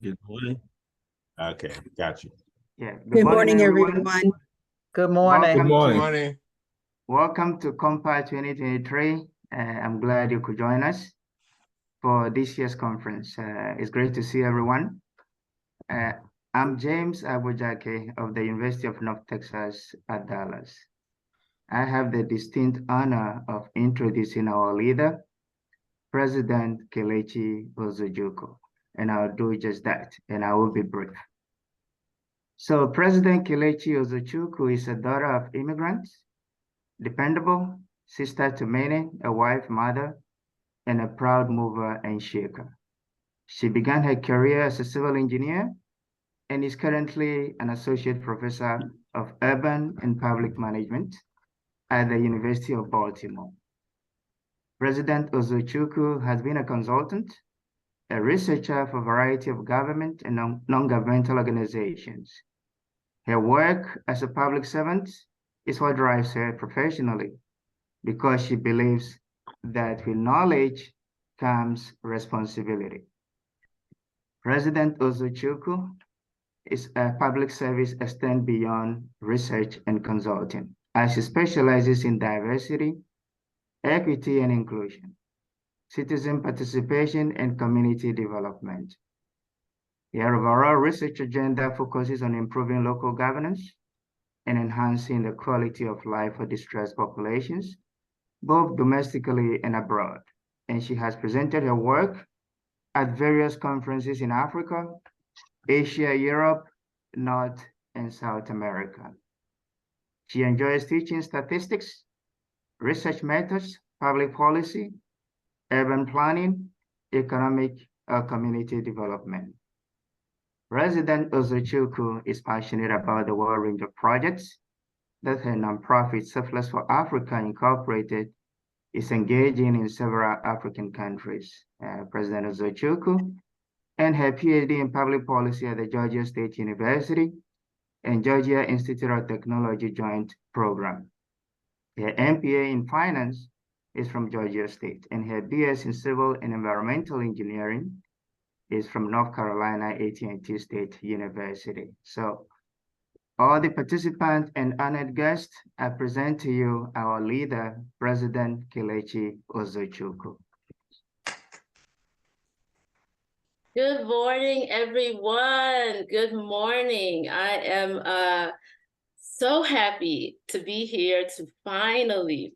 Good morning. Okay, got you. Yeah. Good morning, everyone. Good morning. Good morning. Morning. Welcome to COMPA 2023. I'm glad you could join us for this year's conference. It's great to see everyone. I'm James Abujake of the University of North Texas at Dallas. I have the distinct honor of introducing our leader, President Kelechi Uzochukwu, and I'll do just that, and I will be brief. So President Kelechi Uzochukwu is a daughter of immigrants, dependable, sister to many, a wife, mother, and a proud mover and shaker. She began her career as a civil engineer and is currently an associate professor of urban and public management at the University of Baltimore. President Uzochukwu has been a consultant, a researcher for a variety of government and non-governmental organizations. Her work as a public servant is what drives her professionally, because she believes that with knowledge comes responsibility. President Uzochukwu is a public service extend beyond research and consulting, as she specializes in diversity, equity and inclusion, citizen participation, and community development. Her overall research agenda focuses on improving local governance and enhancing the quality of life for distressed populations, both domestically and abroad. And she has presented her work at various conferences in Africa, Asia, Europe, North and South America. She enjoys teaching statistics, research methods, public policy, urban planning, economic community development. President Uzochukwu is passionate about the wide range of projects that her nonprofit Selfless for Africa Incorporated is engaging in several African countries. President Uzochukwu and her PhD in public policy at the Georgia State University and Georgia Institute of Technology Joint Program. Her MPA in finance is from Georgia State, and her BS in civil and environmental engineering is from North Carolina A&T State University. So all the participants and honored guests, I present to you our leader, President Kelechi Uzochukwu. Good morning, everyone. Good morning. I am so happy to be here to finally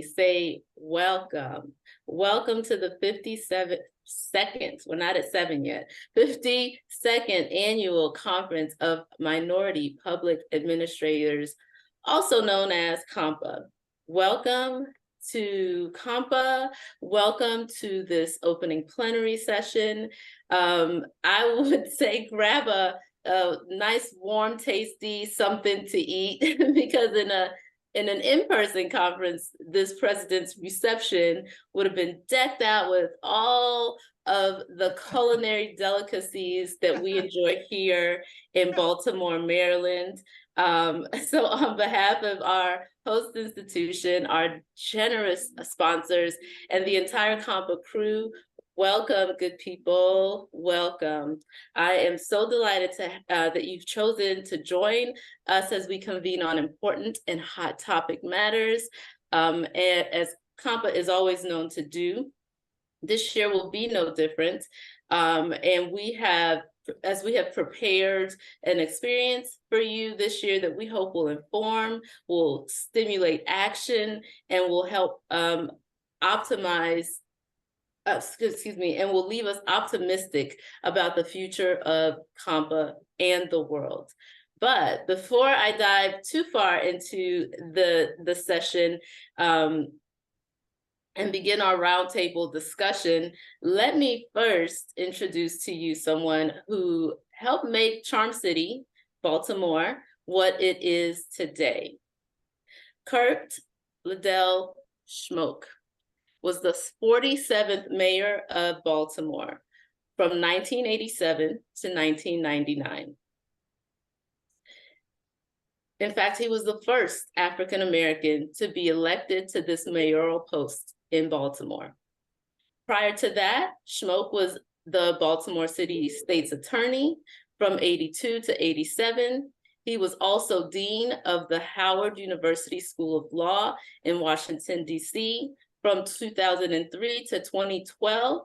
say welcome. Welcome to the 52nd, we're not at 7 yet, 52nd Annual Conference of Minority Public Administrators, also known as COMPA. Welcome to COMPA. Welcome to this opening plenary session. I would say grab a nice, warm, tasty something to eat because in an in-person conference, this president's reception would have been decked out with all of the culinary delicacies that we enjoy here in Baltimore, Maryland. So on behalf of our host institution, our generous sponsors, and the entire COMPA crew, welcome, good people, welcome. I am so delighted that you've chosen to join us as we convene on important and hot topic matters. And as COMPA is always known to do, this year will be no different. And as we have prepared an experience for you this year that we hope will inform, will stimulate action, and will help optimize and will leave us optimistic about the future of COMPA and the world. But before I dive too far into the session and begin our roundtable discussion, let me first introduce to you someone who helped make Charm City, Baltimore, what it is today. Kurt Liddell Schmoke was the 47th mayor of Baltimore from 1987 to 1999. In fact, he was the first African-American to be elected to this mayoral post in Baltimore. Prior to that, Schmoke was the Baltimore City State's Attorney from 82 to 87. He was also Dean of the Howard University School of Law in Washington, D.C. from 2003 to 2012.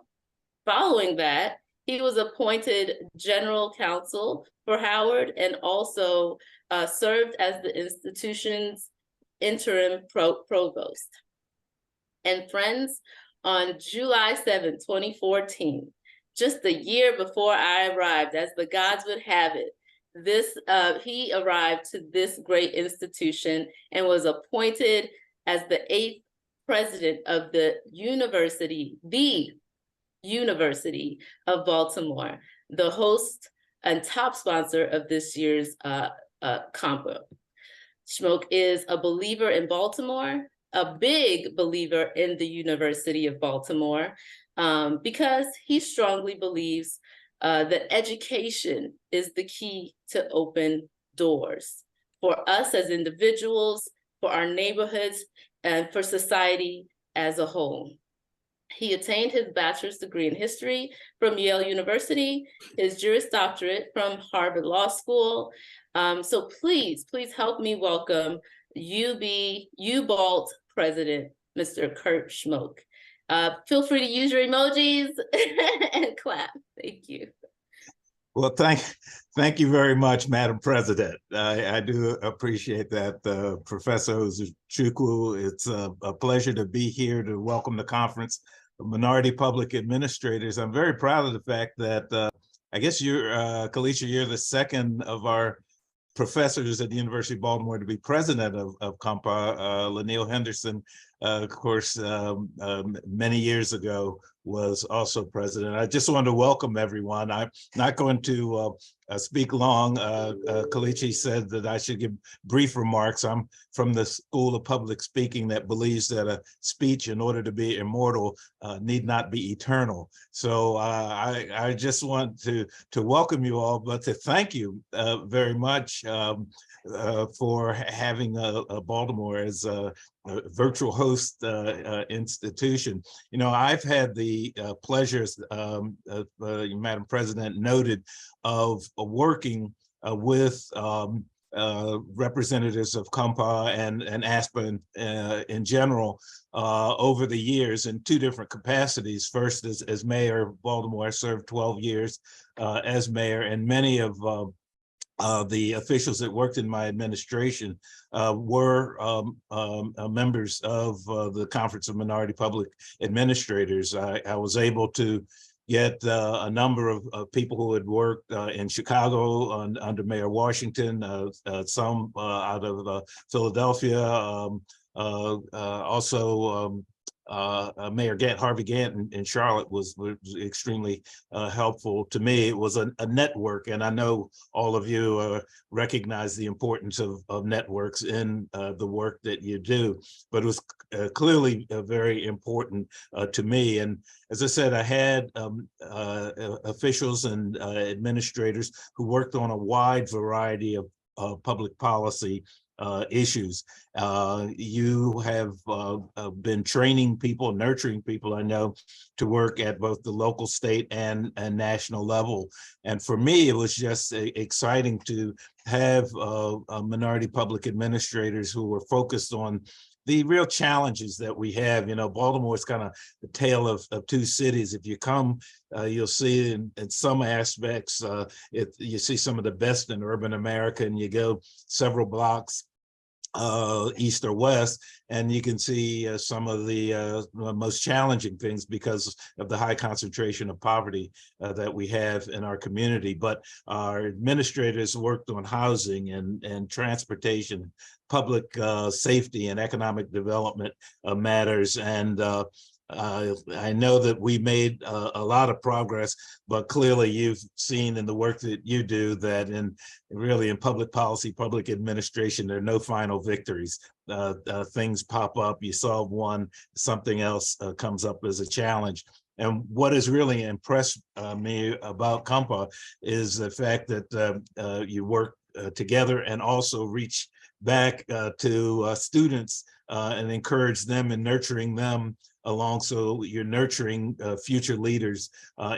Following that, he was appointed General Counsel for Howard and also served as the institution's interim provost. And friends, on July 7, 2014, just a year before I arrived, as the gods would have it, he arrived to this great institution and was appointed as the 8th president of the University of Baltimore, the host and top sponsor of this year's COMPA. Schmoke is a believer in Baltimore, a big believer in the University of Baltimore, because he strongly believes that education is the key to open doors for us as individuals, for our neighborhoods, and for society as a whole. He attained his bachelor's degree in history from Yale University, his Juris Doctorate from Harvard Law School. So please help me welcome UBalt President, Mr. Kurt Schmoke. Feel free to use your emojis and clap. Thank you. Well, thank you very much, Madam President. I do appreciate that, Professor Uzochukwu. It's a pleasure to be here to welcome the Conference of Minority Public Administrators. I'm very proud of the fact that I guess Kelechi, you're the second of our professors at the University of Baltimore to be president of COMPA. Lanil Henderson, of course, many years ago was also president. I just want to welcome everyone. I'm not going to speak long. Kelechi said that I should give brief remarks. I'm from the School of Public Speaking that believes that a speech, in order to be immortal, need not be eternal. So I just want to welcome you all, but to thank you very much for having Baltimore as a virtual host institution. You know, I've had the pleasures, Madam President noted, of working with representatives of COMPA and ASPA in general over the years in two different capacities. First, as mayor of Baltimore, I served 12 years as mayor, and many of the officials that worked in my administration were members of the Conference of Minority Public Administrators. I was able to get a number of people who had worked in Chicago under Mayor Washington, some out of Philadelphia, also Mayor Harvey Gantt in Charlotte was extremely helpful to me. It was a network, and I know all of you recognize the importance of networks in the work that you do, but it was clearly very important to me. And as I said, I had officials and administrators who worked on a wide variety of public policy issues. You have been training people, nurturing people, I know, to work at both the local, state, and national level. And for me, it was just exciting to have minority public administrators who were focused on the real challenges that we have. You know, Baltimore is kind of the tale of two cities. If you come, you'll see in some aspects, you see some of the best in urban America, and you go several blocks east or west, and you can see some of the most challenging things because of the high concentration of poverty that we have in our community. But our administrators worked on housing and transportation, public safety, and economic development matters. And I know that we made a lot of progress, but clearly you've seen in the work that you do that really in public policy, public administration, there are no final victories. Things pop up, you solve one, something else comes up as a challenge. And what has really impressed me about COMPA is the fact that you work together and also reach back to students and encourage them and nurturing them along, so you're nurturing future leaders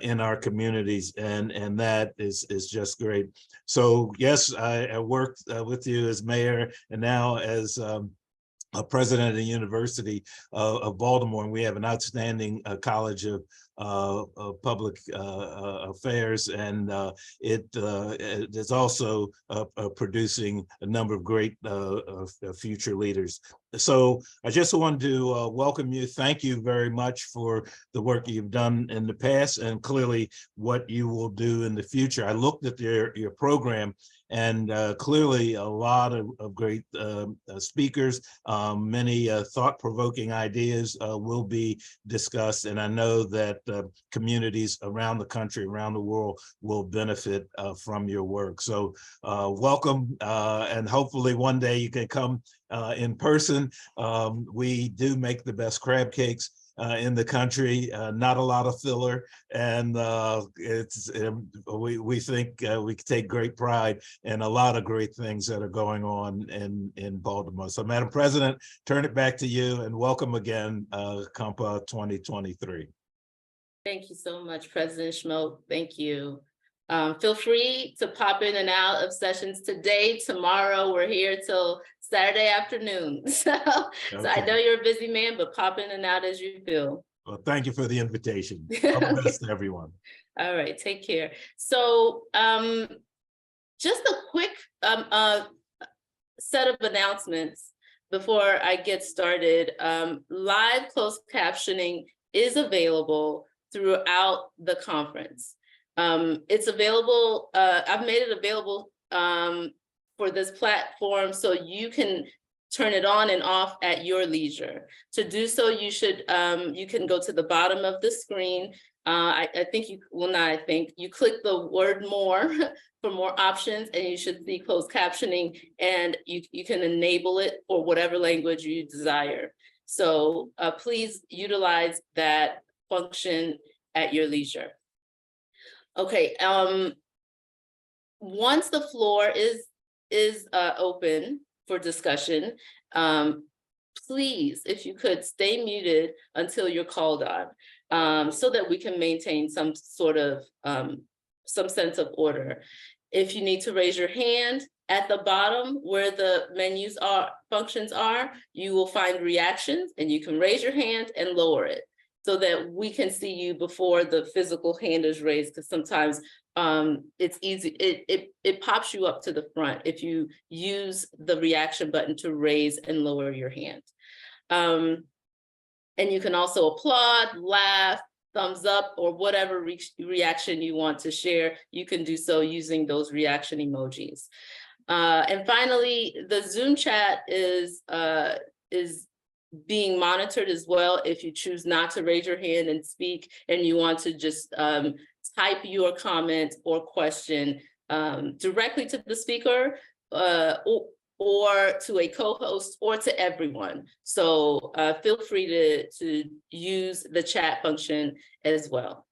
in our communities, and that is just great. So yes, I worked with you as mayor and now as president of the University of Baltimore, and we have an outstanding College of Public Affairs, and it is also producing a number of great future leaders. So I just wanted to welcome you. Thank you very much for the work you've done in the past, and clearly what you will do in the future. I looked at your program, and clearly a lot of great speakers, many thought-provoking ideas will be discussed, and I know that communities around the country, around the world, will benefit from your work. So welcome, and hopefully one day you can come in person. We do make the best crab cakes in the country, not a lot of filler, and we think we take great pride in a lot of great things that are going on in Baltimore. So, Madam President, turn it back to you, and welcome again, COMPA 2023. Thank you so much, President Schmoke. Thank you. Feel free to pop in and out of sessions today, tomorrow. We're here till Saturday afternoon. So I know you're a busy man, but pop in and out as you feel. Well, thank you for the invitation. All the best to everyone. All right, take care. So just a quick set of announcements before I get started. Live closed captioning is available throughout the conference. It's available, I've made it available for this platform so you can turn it on and off at your leisure. To do so, you can go to the bottom of the screen. I think you click the word more for more options, and you should see closed captioning, and you can enable it for whatever language you desire. So please utilize that function at your leisure. Okay, once the floor is open for discussion, please, if you could, stay muted until you're called on, so that we can maintain some sort of some sense of order. If you need to raise your hand, at the bottom where the functions are, you will find reactions, and you can raise your hand and lower it so that we can see you before the physical hand is raised, because sometimes it's easy, it pops you up to the front if you use the reaction button to raise and lower your hand. And you can also applaud, laugh, thumbs up, or whatever reaction you want to share. You can do so using those reaction emojis. And finally, the Zoom chat is being monitored as well. If you choose not to raise your hand and speak, and you want to just type your comment or question directly to the speaker, or to a co-host, or to everyone. So feel free to use the chat function as well.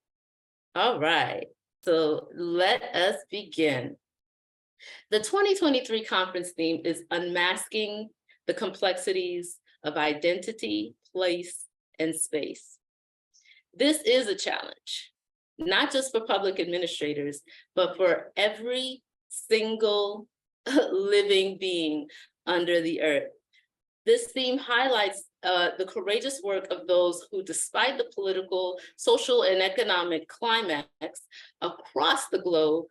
All right, so let us begin. The 2023 conference theme is Unmasking the Complexities of Identity, Place, and Space. This is a challenge, not just for public administrators, but for every single living being under the earth. This theme highlights the courageous work of those who, despite the political, social, and economic climax across the globe,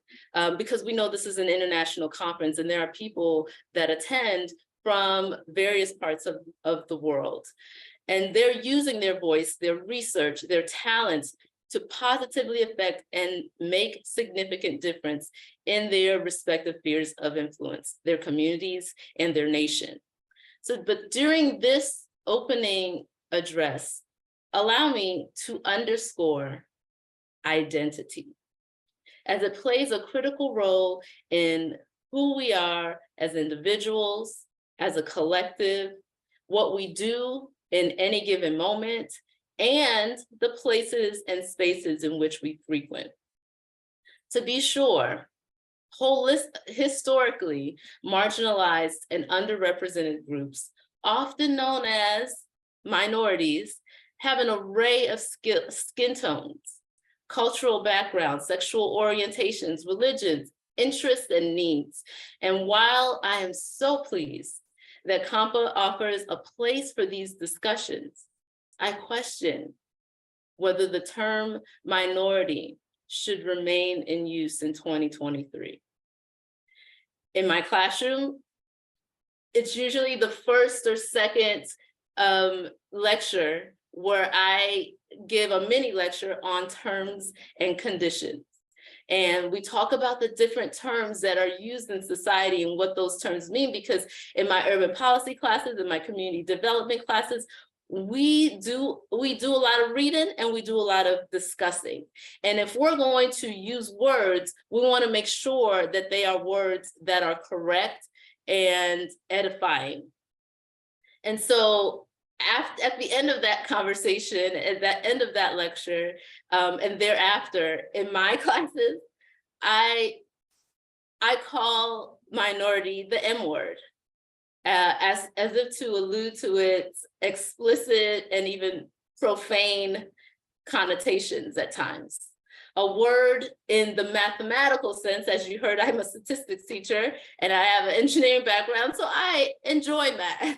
because we know this is an international conference and there are people that attend from various parts of the world. And they're using their voice, their research, their talents to positively affect and make significant difference in their respective spheres of influence, their communities and their nation. So, but during this opening address, allow me to underscore identity, as it plays a critical role in who we are as individuals, as a collective, what we do in any given moment, and the places and spaces in which we frequent. To be sure, historically marginalized and underrepresented groups, often known as minorities, have an array of skin tones, cultural backgrounds, sexual orientations, religions, interests, and needs. And while I am so pleased that COMPA offers a place for these discussions, I question whether the term minority should remain in use in 2023. In my classroom, it's usually the first or second lecture where I give a mini lecture on terms and conditions. And we talk about the different terms that are used in society and what those terms mean, because in my urban policy classes, in my community development classes, we do a lot of reading and we do a lot of discussing. And if we're going to use words, we want to make sure that they are words that are correct and edifying. And so at the end of that conversation, at the end of that lecture, and thereafter, in my classes, I call minority the M word, as if to allude to its explicit and even profane connotations at times. A word in the mathematical sense, as you heard, I'm a statistics teacher and I have an engineering background, so I enjoy math.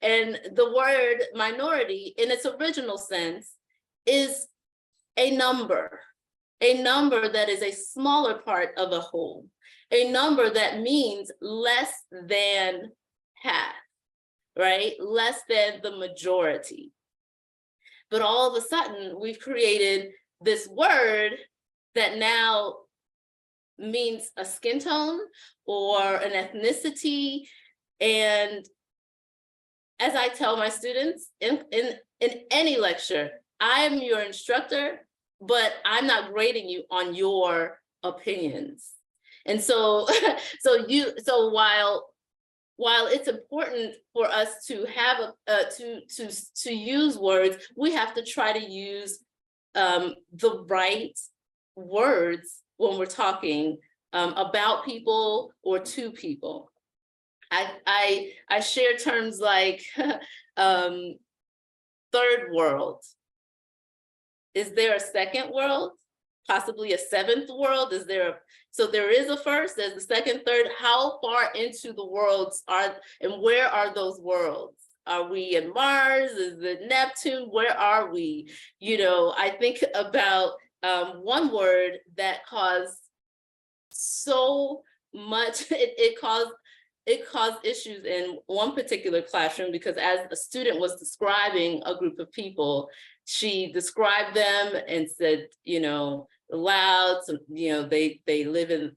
And the word minority in its original sense is a number that is a smaller part of a whole, a number that means less than half, right? Less than the majority. But all of a sudden, we've created this word that now means a skin tone or an ethnicity. And as I tell my students in any lecture, I am your instructor, but I'm not grading you on your opinions. And so, while it's important for us to have to use words, we have to try to use the right words when we're talking about people or to people. I share terms like third world. Is there a second world? Possibly a seventh world? So there is a first, there's a second, third. How far into the worlds and where are those worlds? Are we in Mars? Is it Neptune? Where are we? I think about one word that caused so much, it caused issues in one particular classroom, because as a student was describing a group of people, she described them and said, loud, they live in,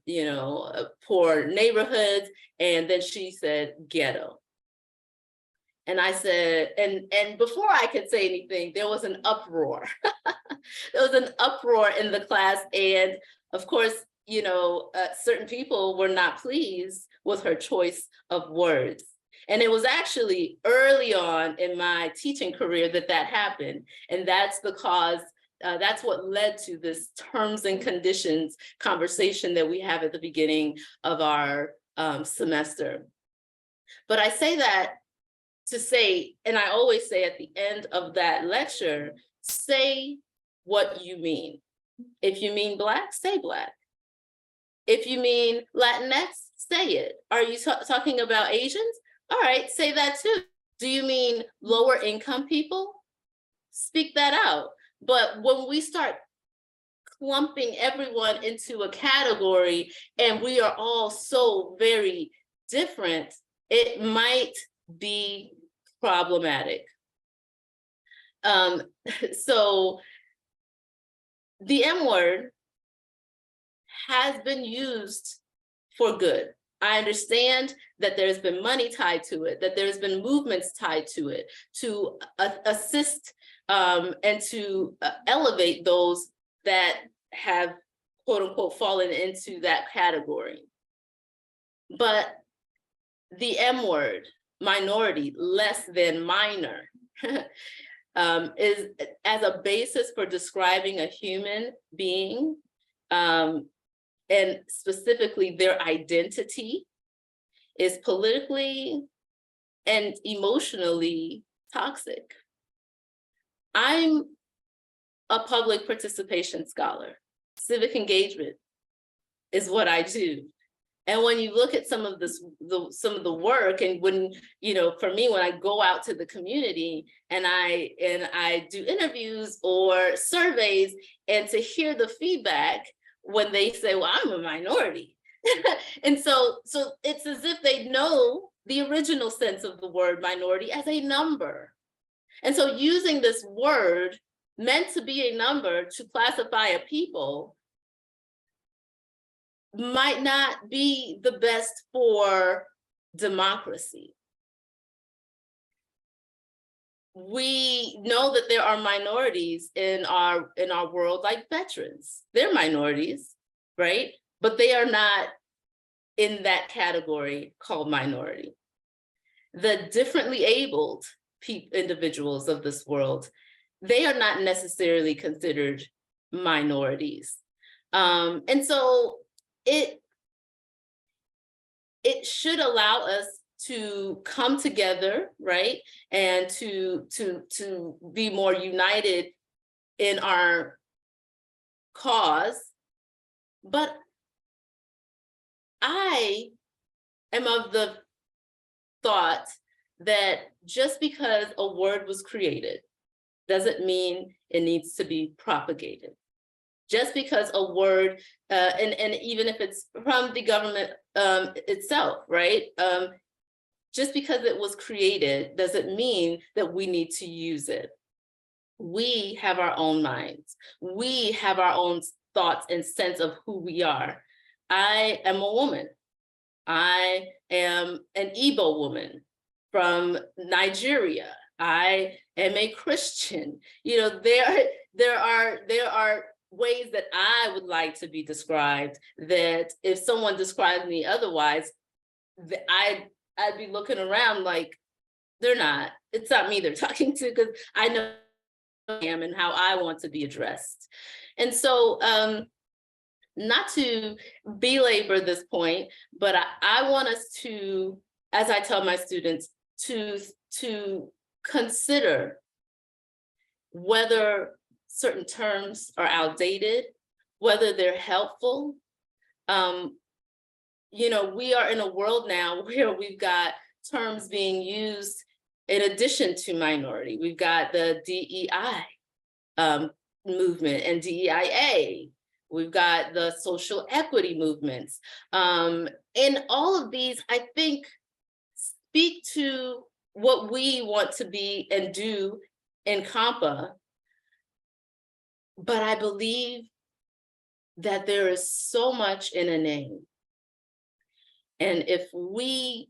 poor neighborhoods. And then she said ghetto. And I said, and before I could say anything, there was an uproar. There was an uproar in the class. And of course, certain people were not pleased with her choice of words. And it was actually early on in my teaching career that happened. And that's because that's what led to this terms and conditions conversation that we have at the beginning of our semester. But I say that to say, and I always say at the end of that lecture, say what you mean. If you mean Black, say Black. If you mean Latinx, say it. Are you talking about Asians? All right, say that too. Do you mean lower income people? Speak that out. But when we start clumping everyone into a category and we are all so very different, it might be problematic. So the M word has been used for good. I understand that there's been money tied to it, that there's been movements tied to it to assist and to elevate those that have, quote unquote, fallen into that category. But the M word, minority, less than minor, is as a basis for describing a human being, and specifically their identity, is politically and emotionally toxic. I'm a public participation scholar. Civic engagement is what I do. And when you look at some of some of the work, and when, for me, when I go out to the community and I do interviews or surveys, and to hear the feedback when they say, well, I'm a minority. And so it's as if they know the original sense of the word minority as a number. And so using this word meant to be a number to classify a people might not be the best for democracy. We know that there are minorities in our world, like veterans. They're minorities, right? But they are not in that category called minority. The differently abled individuals of this world, they are not necessarily considered minorities. And so it should allow us to come together, right? And to be more united in our cause. But I am of the thought that just because a word was created doesn't mean it needs to be propagated. Just because a word, and even if it's from the government itself, right? Just because it was created doesn't mean that we need to use it. We have our own minds. We have our own thoughts and sense of who we are. I am a woman. I am an Igbo woman from Nigeria. I am a Christian. There are ways that I would like to be described, that if someone describes me otherwise, I'd be looking around like, it's not me they're talking to, because I know who I am and how I want to be addressed. And so, not to belabor this point, but I want us to, as I tell my students, to consider whether certain terms are outdated, whether they're helpful. We are in a world now where we've got terms being used in addition to minority. We've got the DEI movement and DEIA. We've got the social equity movements. And all of these, I think, speak to what we want to be and do in COMPA. But I believe that there is so much in a name. And if we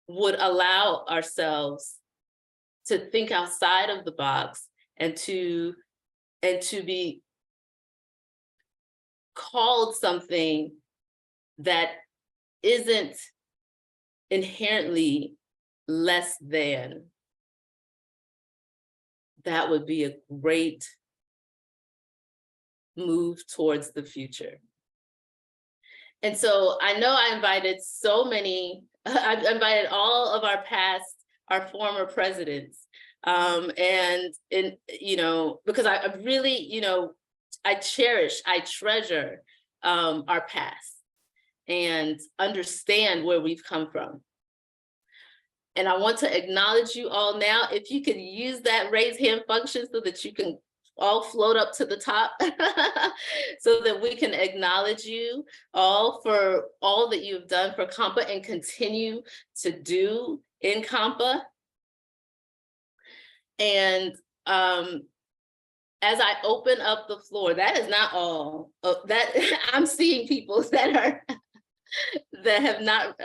would allow ourselves to think outside of the box and to be called something that isn't inherently less than, that would be a great move towards the future. And so I know I invited I invited all of our former presidents. Because I really, I treasure our past and understand where we've come from. And I want to acknowledge you all now. If you could use that raise hand function so that you can all float up to the top so that we can acknowledge you all for all that you've done for COMPA and continue to do in COMPA. And as I open up the floor, that is not all that I'm seeing people that have not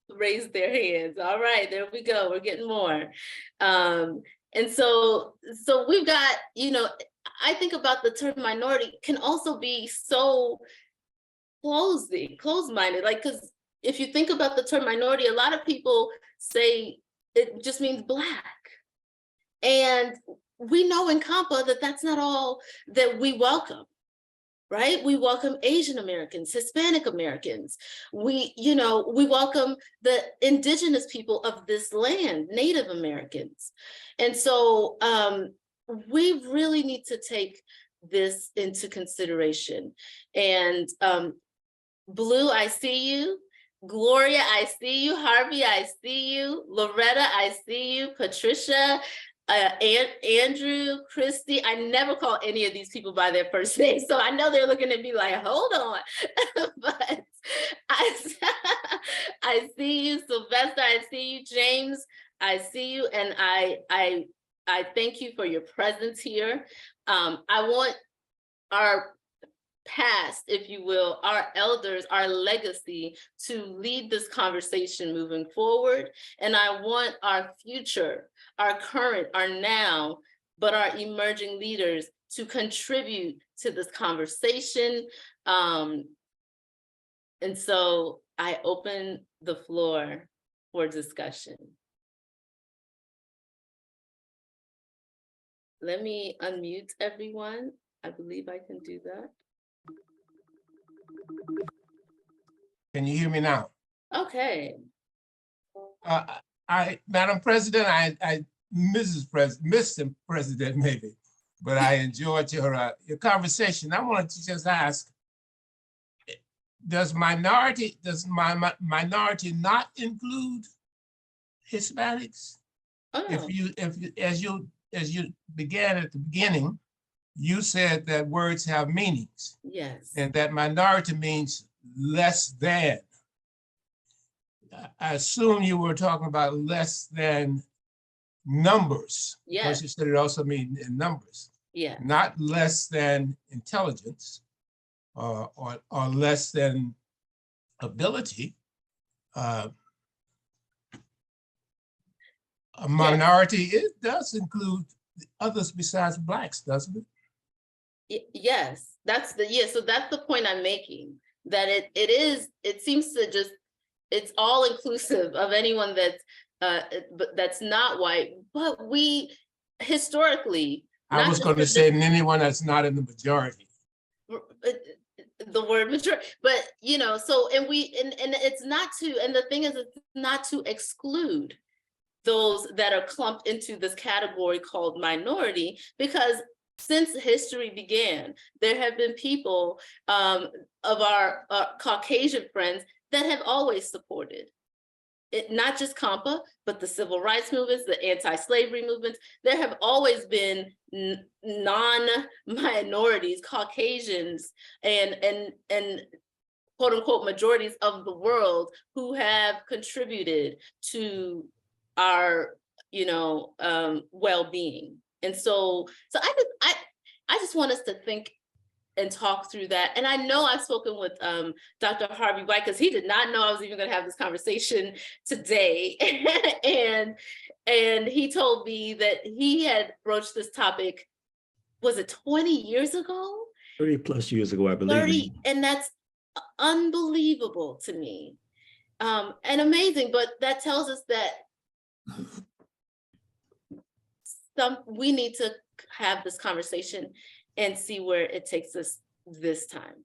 raised their hands. All right, there we go. We're getting more. And so we've got, I think about the term minority can also be so closed-minded. Like, because if you think about the term minority, a lot of people say it just means Black. And we know in COMPA that that's not all that we welcome, right? We welcome Asian Americans, Hispanic Americans. We welcome the indigenous people of this land, Native Americans. And so we really need to take this into consideration. And Blue, I see you. Gloria, I see you. Harvey, I see you. Loretta, I see you. Patricia, Andrew, Christy. I never call any of these people by their first name, so I know they're looking at me like, hold on. But I see you. Sylvester, I see you. James, I see you. And I thank you for your presence here. I want our past, if you will, our elders, our legacy to lead this conversation moving forward. And I want our future, our current, our now, but our emerging leaders to contribute to this conversation. And so I open the floor for discussion. Let me unmute everyone. I believe I can do that. Can you hear me now? Okay. Madam President, Mr. President maybe, but I enjoyed your conversation. I wanted to just ask, does minority not include Hispanics? Oh, no. As you began at the beginning, you said that words have meanings. Yes. And that minority means less than. I assume you were talking about less than numbers. Yes. Because you said it also means in numbers. Yeah. Not less than intelligence or less than ability. A minority, it does include others besides Blacks, doesn't it? Yes, so that's the point I'm making, that it seems to just, it's all inclusive of anyone that's not white, but we historically. I was going to say anyone that's not in the majority. The word majority, but so, and it's not to, and the thing is, it's not to exclude those that are clumped into this category called minority, because since history began, there have been people of our Caucasian friends that have always supported it, not just COMPA, but the civil rights movements, the anti-slavery movements. There have always been non-minorities, Caucasians, and quote unquote majorities of the world who have contributed to our well-being. And so I just want us to think and talk through that. And I know I've spoken with Dr. Harvey White, because he did not know I was even going to have this conversation today. and he told me that he had broached this topic, was it 20 years ago? 30 plus years ago, I believe. 30, and that's unbelievable to me, and amazing. But that tells us that we need to have this conversation and see where it takes us this time.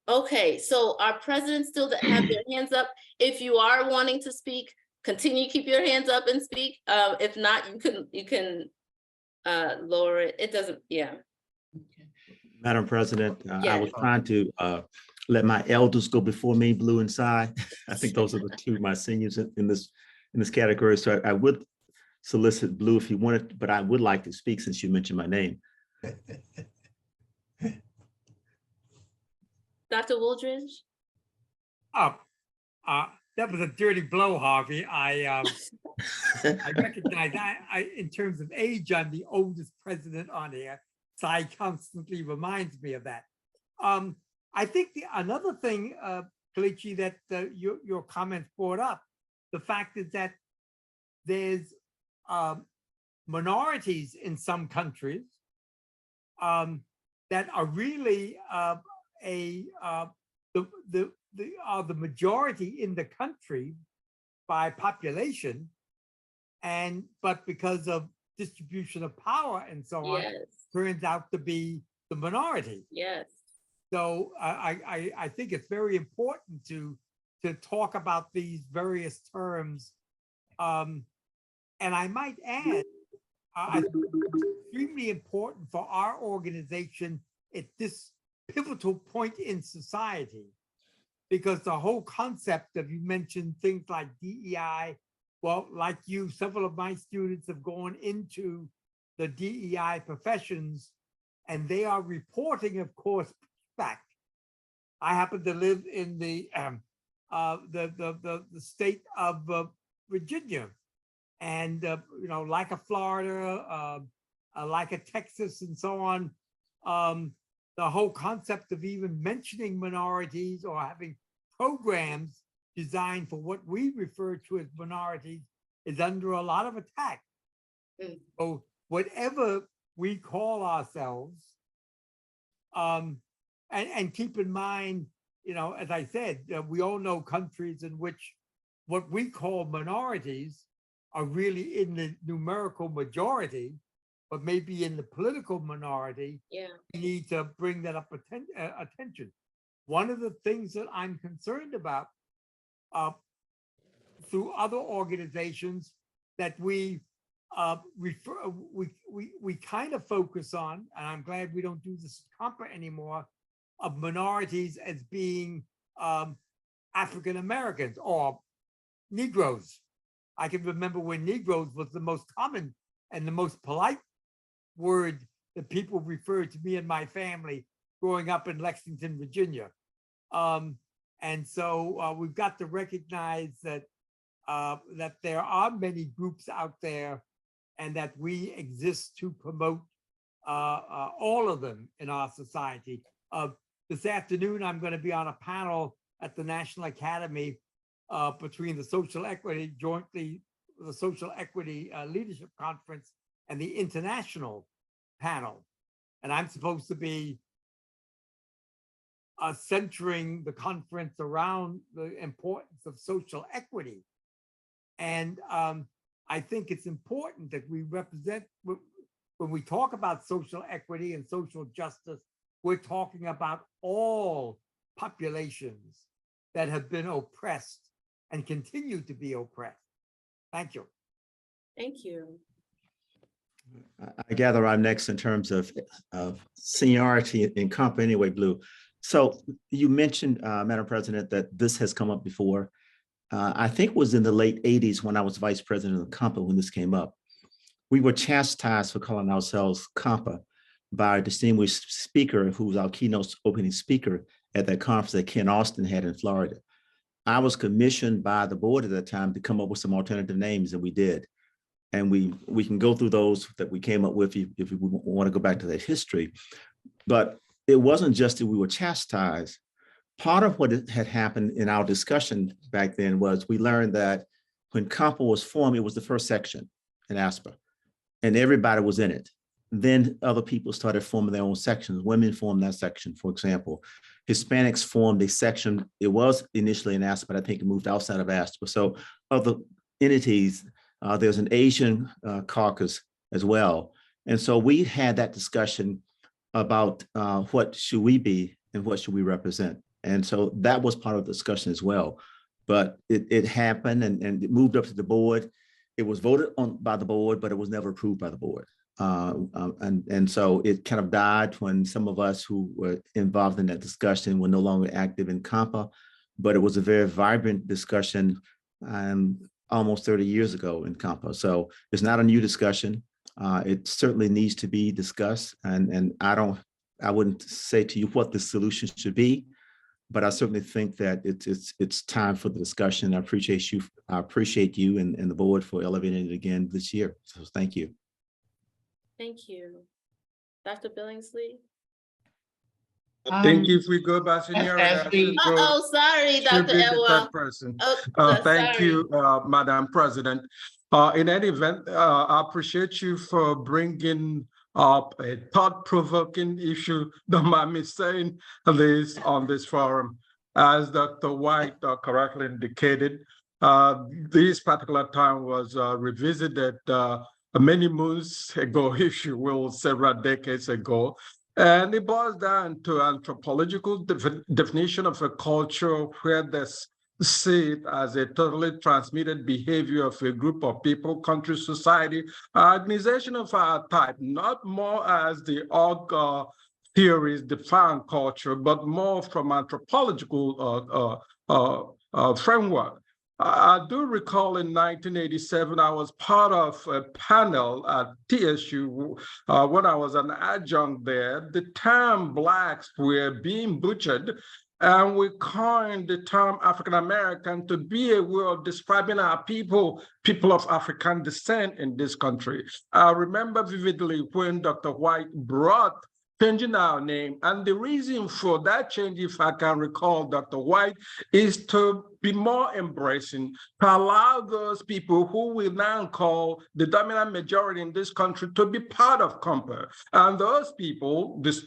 Okay, so our presidents still have their hands up. If you are wanting to speak, continue, keep your hands up and speak. If not, you can lower it. It doesn't, yeah. Madam President, Yeah. I was trying to let my elders go before me, Blue and Cy. I think those are the two of my seniors in this category. So I would solicit Blue if you wanted, but I would like to speak since you mentioned my name. Dr. Wooldridge? That was a dirty blow, Harvey. I recognize I in terms of age, I'm the oldest president on here. Cy constantly reminds me of that. I think another thing, Kelechi, that your comments brought up, the fact is that there's minorities in some countries that are really the majority in the country by population, but because of distribution of power and so on, Yes. turns out to be the minority. Yes. So I think it's very important to talk about these various terms. And I might add, I think it's extremely important for our organization at this pivotal point in society, because the whole concept of, you mentioned things like DEI, well, like you, several of my students have gone into the DEI professions, and they are reporting, of course, back. I happen to live in the state of Virginia, and you know, like a Florida, like a Texas, and so on. The whole concept of even mentioning minorities or having programs designed for what we refer to as minorities is under a lot of attack. So whatever we call ourselves, and keep in mind, you know, as I said, we all know countries in which what we call minorities are really in the numerical majority, but maybe in the political minority. Yeah. We need to bring that up attention. One of the things that I'm concerned about through other organizations that we kind of focus on, and I'm glad we don't do this COMPA anymore, of minorities as being African Americans or Negroes. I can remember when Negroes was the most common and the most polite word that people referred to me and my family growing up in Lexington, Virginia. And so we've got to recognize that that there are many groups out there, and that we exist to promote all of them in our society. This afternoon, I'm going to be on a panel at the National Academy between the Social Equity, jointly the Social Equity Leadership Conference and the International panel. And I'm supposed to be centering the conference around the importance of social equity. And I think it's important that we represent, when we talk about social equity and social justice, we're talking about all populations that have been oppressed and continue to be oppressed. Thank you. Thank you. I gather I'm next in terms of seniority in COMPA anyway, Blue. So you mentioned, Madam President, that this has come up before. I think it was in the late 80s when I was vice president of COMPA when this came up. We were chastised for calling ourselves COMPA by a distinguished speaker who was our keynote opening speaker at that conference that Ken Austin had in Florida. I was commissioned by the board at that time to come up with some alternative names, and we did. And we can go through those that we came up with if we want to go back to that history. But it wasn't just that we were chastised. Part of what had happened in our discussion back then was we learned that when COMPA was formed, it was the first section in ASPA, and everybody was in it. Then other people started forming their own sections. Women formed that section, for example. Hispanics formed a section. It was initially in ASPA, but I think it moved outside of ASPA. So other entities, there's an Asian caucus as well. And so we had that discussion about what should we be and what should we represent. And so that was part of the discussion as well. But it happened and it moved up to the board. It was voted on by the board, but it was never approved by the board. And so it kind of died when some of us who were involved in that discussion were no longer active in COMPA, but it was a very vibrant discussion almost 30 years ago in COMPA. So it's not a new discussion. It certainly needs to be discussed. And I wouldn't say to you what the solution should be, but I certainly think that it's time for the discussion. I appreciate you and the board for elevating it again this year. So thank you. Thank you. Dr. Billingsley? I think if we go by seniority, oh, sorry, Dr. Edwell. Person. Oh, thank sorry. you, Madam President. In any event, I appreciate you for bringing up a thought-provoking issue. Don't mind me saying this on this forum. As Dr. White correctly indicated, this particular time was revisited many moons ago, if you will, several decades ago. And it boils down to anthropological definition of a culture where there's see it as a totally transmitted behavior of a group of people, country, society, organization of our type, not more as the org theories define culture, but more from anthropological framework. I do recall in 1987, I was part of a panel at TSU when I was an adjunct there. The term Blacks were being butchered, and we coined the term African American to be a way of describing our people of African descent in this country. I remember vividly when Dr. White brought changing our name. And the reason for that change, if I can recall, Dr. White, is to be more embracing, to allow those people who we now call the dominant majority in this country to be part of COMPA. And those people, this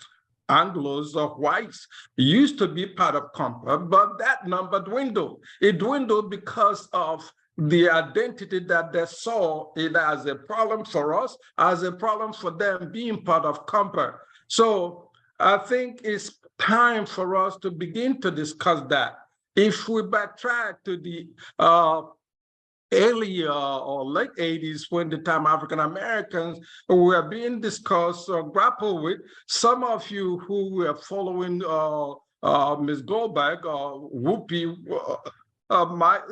Anglos or whites, used to be part of COMPA, but that number dwindled. It dwindled because of the identity that they saw it as a problem for us, as a problem for them being part of COMPA. So I think it's time for us to begin to discuss that. If we backtrack to the early or late 80s, when the term African Americans were being discussed or grappled with, some of you who were following Ms. Goldberg or Whoopi,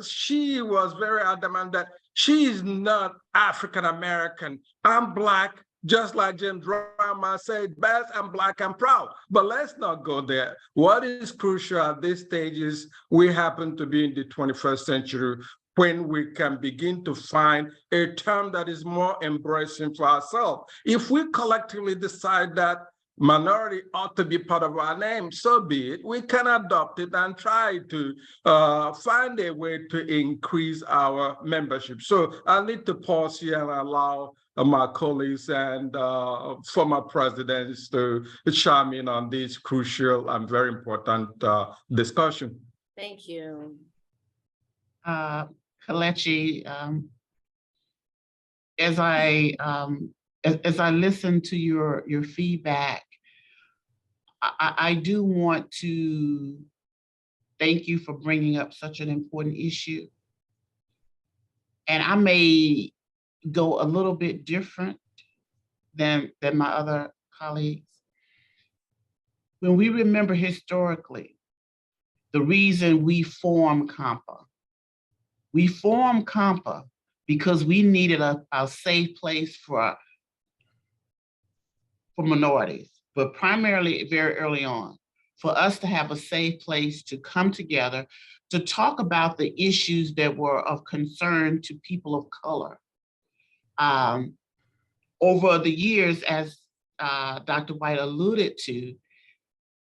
she was very adamant that she is not African American. I'm Black. Just like James Rama said, best, I'm Black, I'm proud. But let's not go there. What is crucial at this stage is we happen to be in the 21st century when we can begin to find a term that is more embracing for ourselves. If we collectively decide that minority ought to be part of our name, so be it. We can adopt it and try to find a way to increase our membership. So I need to pause here and allow my colleagues and former presidents to chime in on this crucial and very important discussion. Thank you. Kelechi, as I listen to your feedback, I do want to thank you for bringing up such an important issue. And I may go a little bit different than my other colleagues. When we remember historically, the reason we formed COMPA because we needed a safe place for minorities, but primarily very early on, for us to have a safe place to come together to talk about the issues that were of concern to people of color. Over the years, as Dr. White alluded to,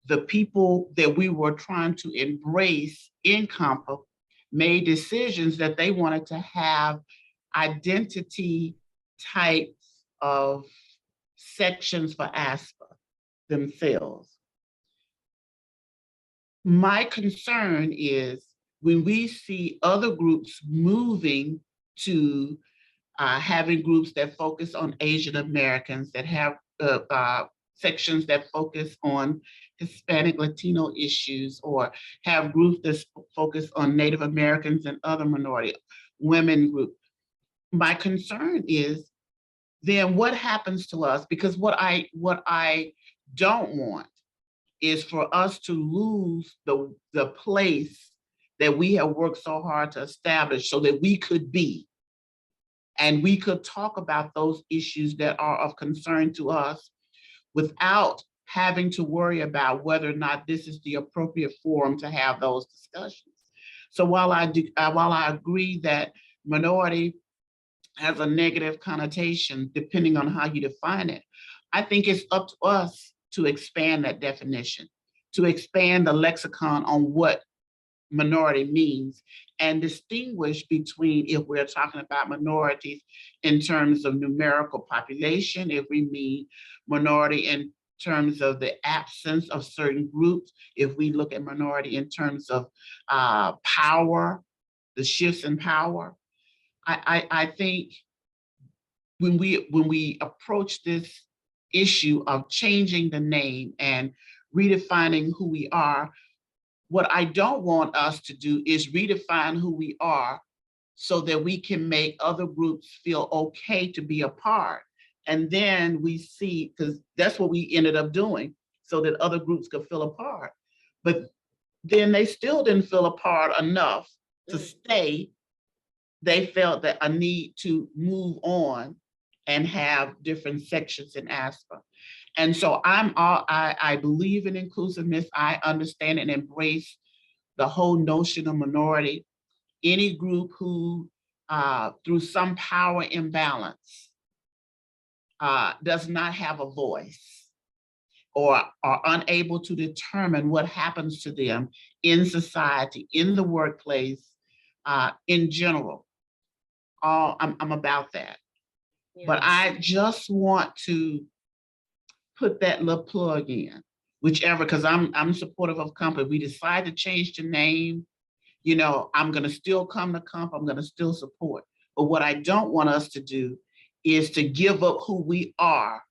the people that we were trying to embrace in COMPA made decisions that they wanted to have identity types of sections for ASPA themselves. My concern is when we see other groups moving to having groups that focus on Asian Americans, that have sections that focus on Hispanic Latino issues, or have groups that focus on Native Americans and other minority women groups. My concern is then what happens to us? Because what I don't want is for us to lose the place that we have worked so hard to establish so that we could be. And we could talk about those issues that are of concern to us without having to worry about whether or not this is the appropriate forum to have those discussions. So while I agree that minority has a negative connotation, depending on how you define it, I think it's up to us to expand that definition, to expand the lexicon on what minority means, and distinguish between, if we're talking about minorities in terms of numerical population, if we mean minority in terms of the absence of certain groups, if we look at minority in terms of power, the shifts in power. I think when we approach this issue of changing the name and redefining who we are. What I don't want us to do is redefine who we are so that we can make other groups feel okay to be a part. And then we see, because that's what we ended up doing, so that other groups could feel a part. But then they still didn't feel a part enough to stay. They felt that a need to move on and have different sections in ASPA. And so I believe in inclusiveness. I understand and embrace the whole notion of minority. Any group who, through some power imbalance, does not have a voice or are unable to determine what happens to them in society, in the workplace, in general. I'm about that. Yes. But I just want to put that little plug in, whichever, because I'm supportive of COMPA. We decide to change the name, you know, I'm going to still come to COMPA. I'm going to still support. But what I don't want us to do is to give up who we are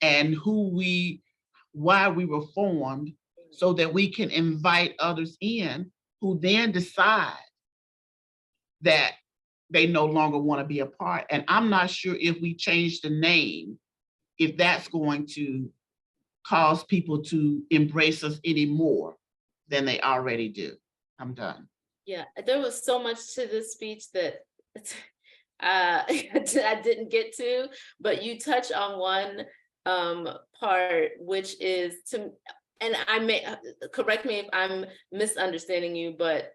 and why we were formed, so that we can invite others in who then decide that they no longer want to be a part. And I'm not sure if we change the name, if that's going to cause people to embrace us any more than they already do. I'm done. Yeah, there was so much to this speech that I didn't get to, but you touch on one part, which is and I may, correct me if I'm misunderstanding you, but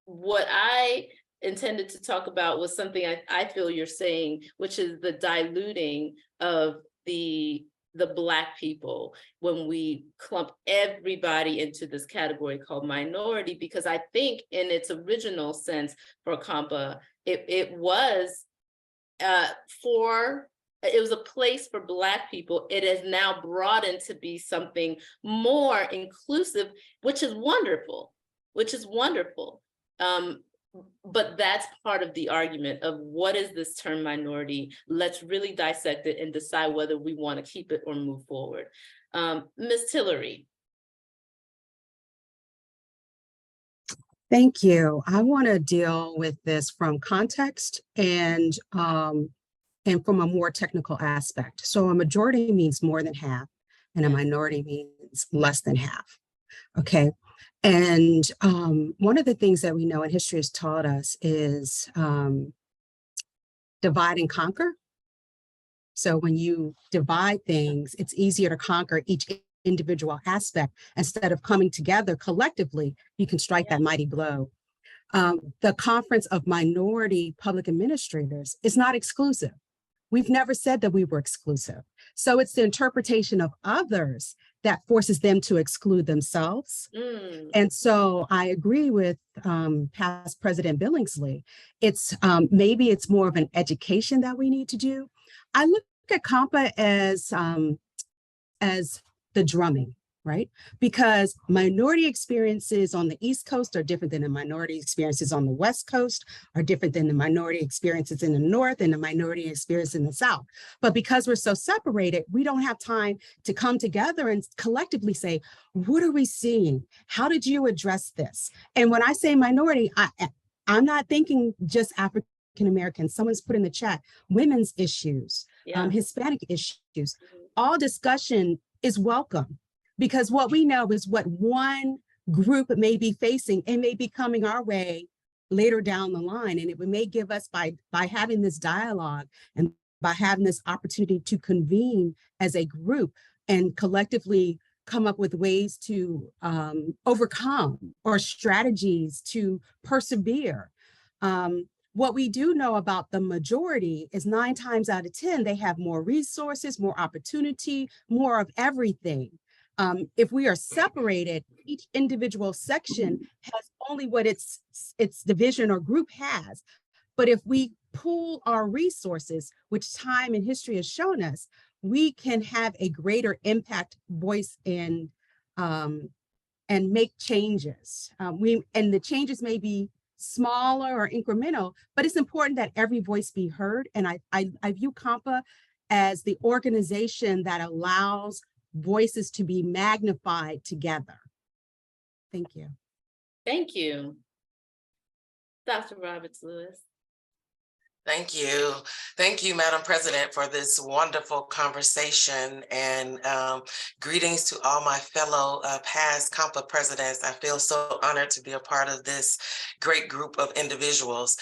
what I intended to talk about was something I feel you're saying, which is the diluting of the Black people when we clump everybody into this category called minority, because I think in its original sense for COMPA, it was a place for Black people. It has now broadened to be something more inclusive, which is wonderful, but that's part of the argument of what is this term minority? Let's really dissect it and decide whether we want to keep it or move forward. Ms. Tillery. Thank you. I want to deal with this from context and from a more technical aspect. So a majority means more than half, and a minority means less than half. Okay. And one of the things that we know and history has taught us is divide and conquer. So when you divide things, it's easier to conquer each individual aspect. Instead of coming together collectively, you can strike that mighty blow. The Conference of Minority Public Administrators is not exclusive. We've never said that we were exclusive. So it's the interpretation of others that forces them to exclude themselves. And so I agree with past President Billingsley. It's maybe it's more of an education that we need to do. I look at COMPA as the drumming, right? Because minority experiences on the East Coast are different than the minority experiences on the West Coast, are different than the minority experiences in the North and the minority experience in the South. But because we're so separated, we don't have time to come together and collectively say, what are we seeing? How did you address this? And when I say minority, I'm not thinking just African Americans. Someone's put in the chat, women's issues, Hispanic issues. All discussion is welcome, because what we know is what one group may be facing and may be coming our way later down the line. And it may give us, by having this dialogue and by having this opportunity to convene as a group and collectively come up with ways to overcome or strategies to persevere. What we do know about the majority is 9 times out of 10, they have more resources, more opportunity, more of everything. If we are separated, each individual section has only what its division or group has. But if we pool our resources, which time and history has shown us, we can have a greater impact, voice, and make changes. And the changes may be smaller or incremental, but it's important that every voice be heard. And I view COMPA as the organization that allows voices to be magnified together. Thank you. Thank you. Dr. Roberts Lewis. Thank you. Thank you, Madam President, for this wonderful conversation, and greetings to all my fellow past COMPA presidents. I feel so honored to be a part of this great group of individuals.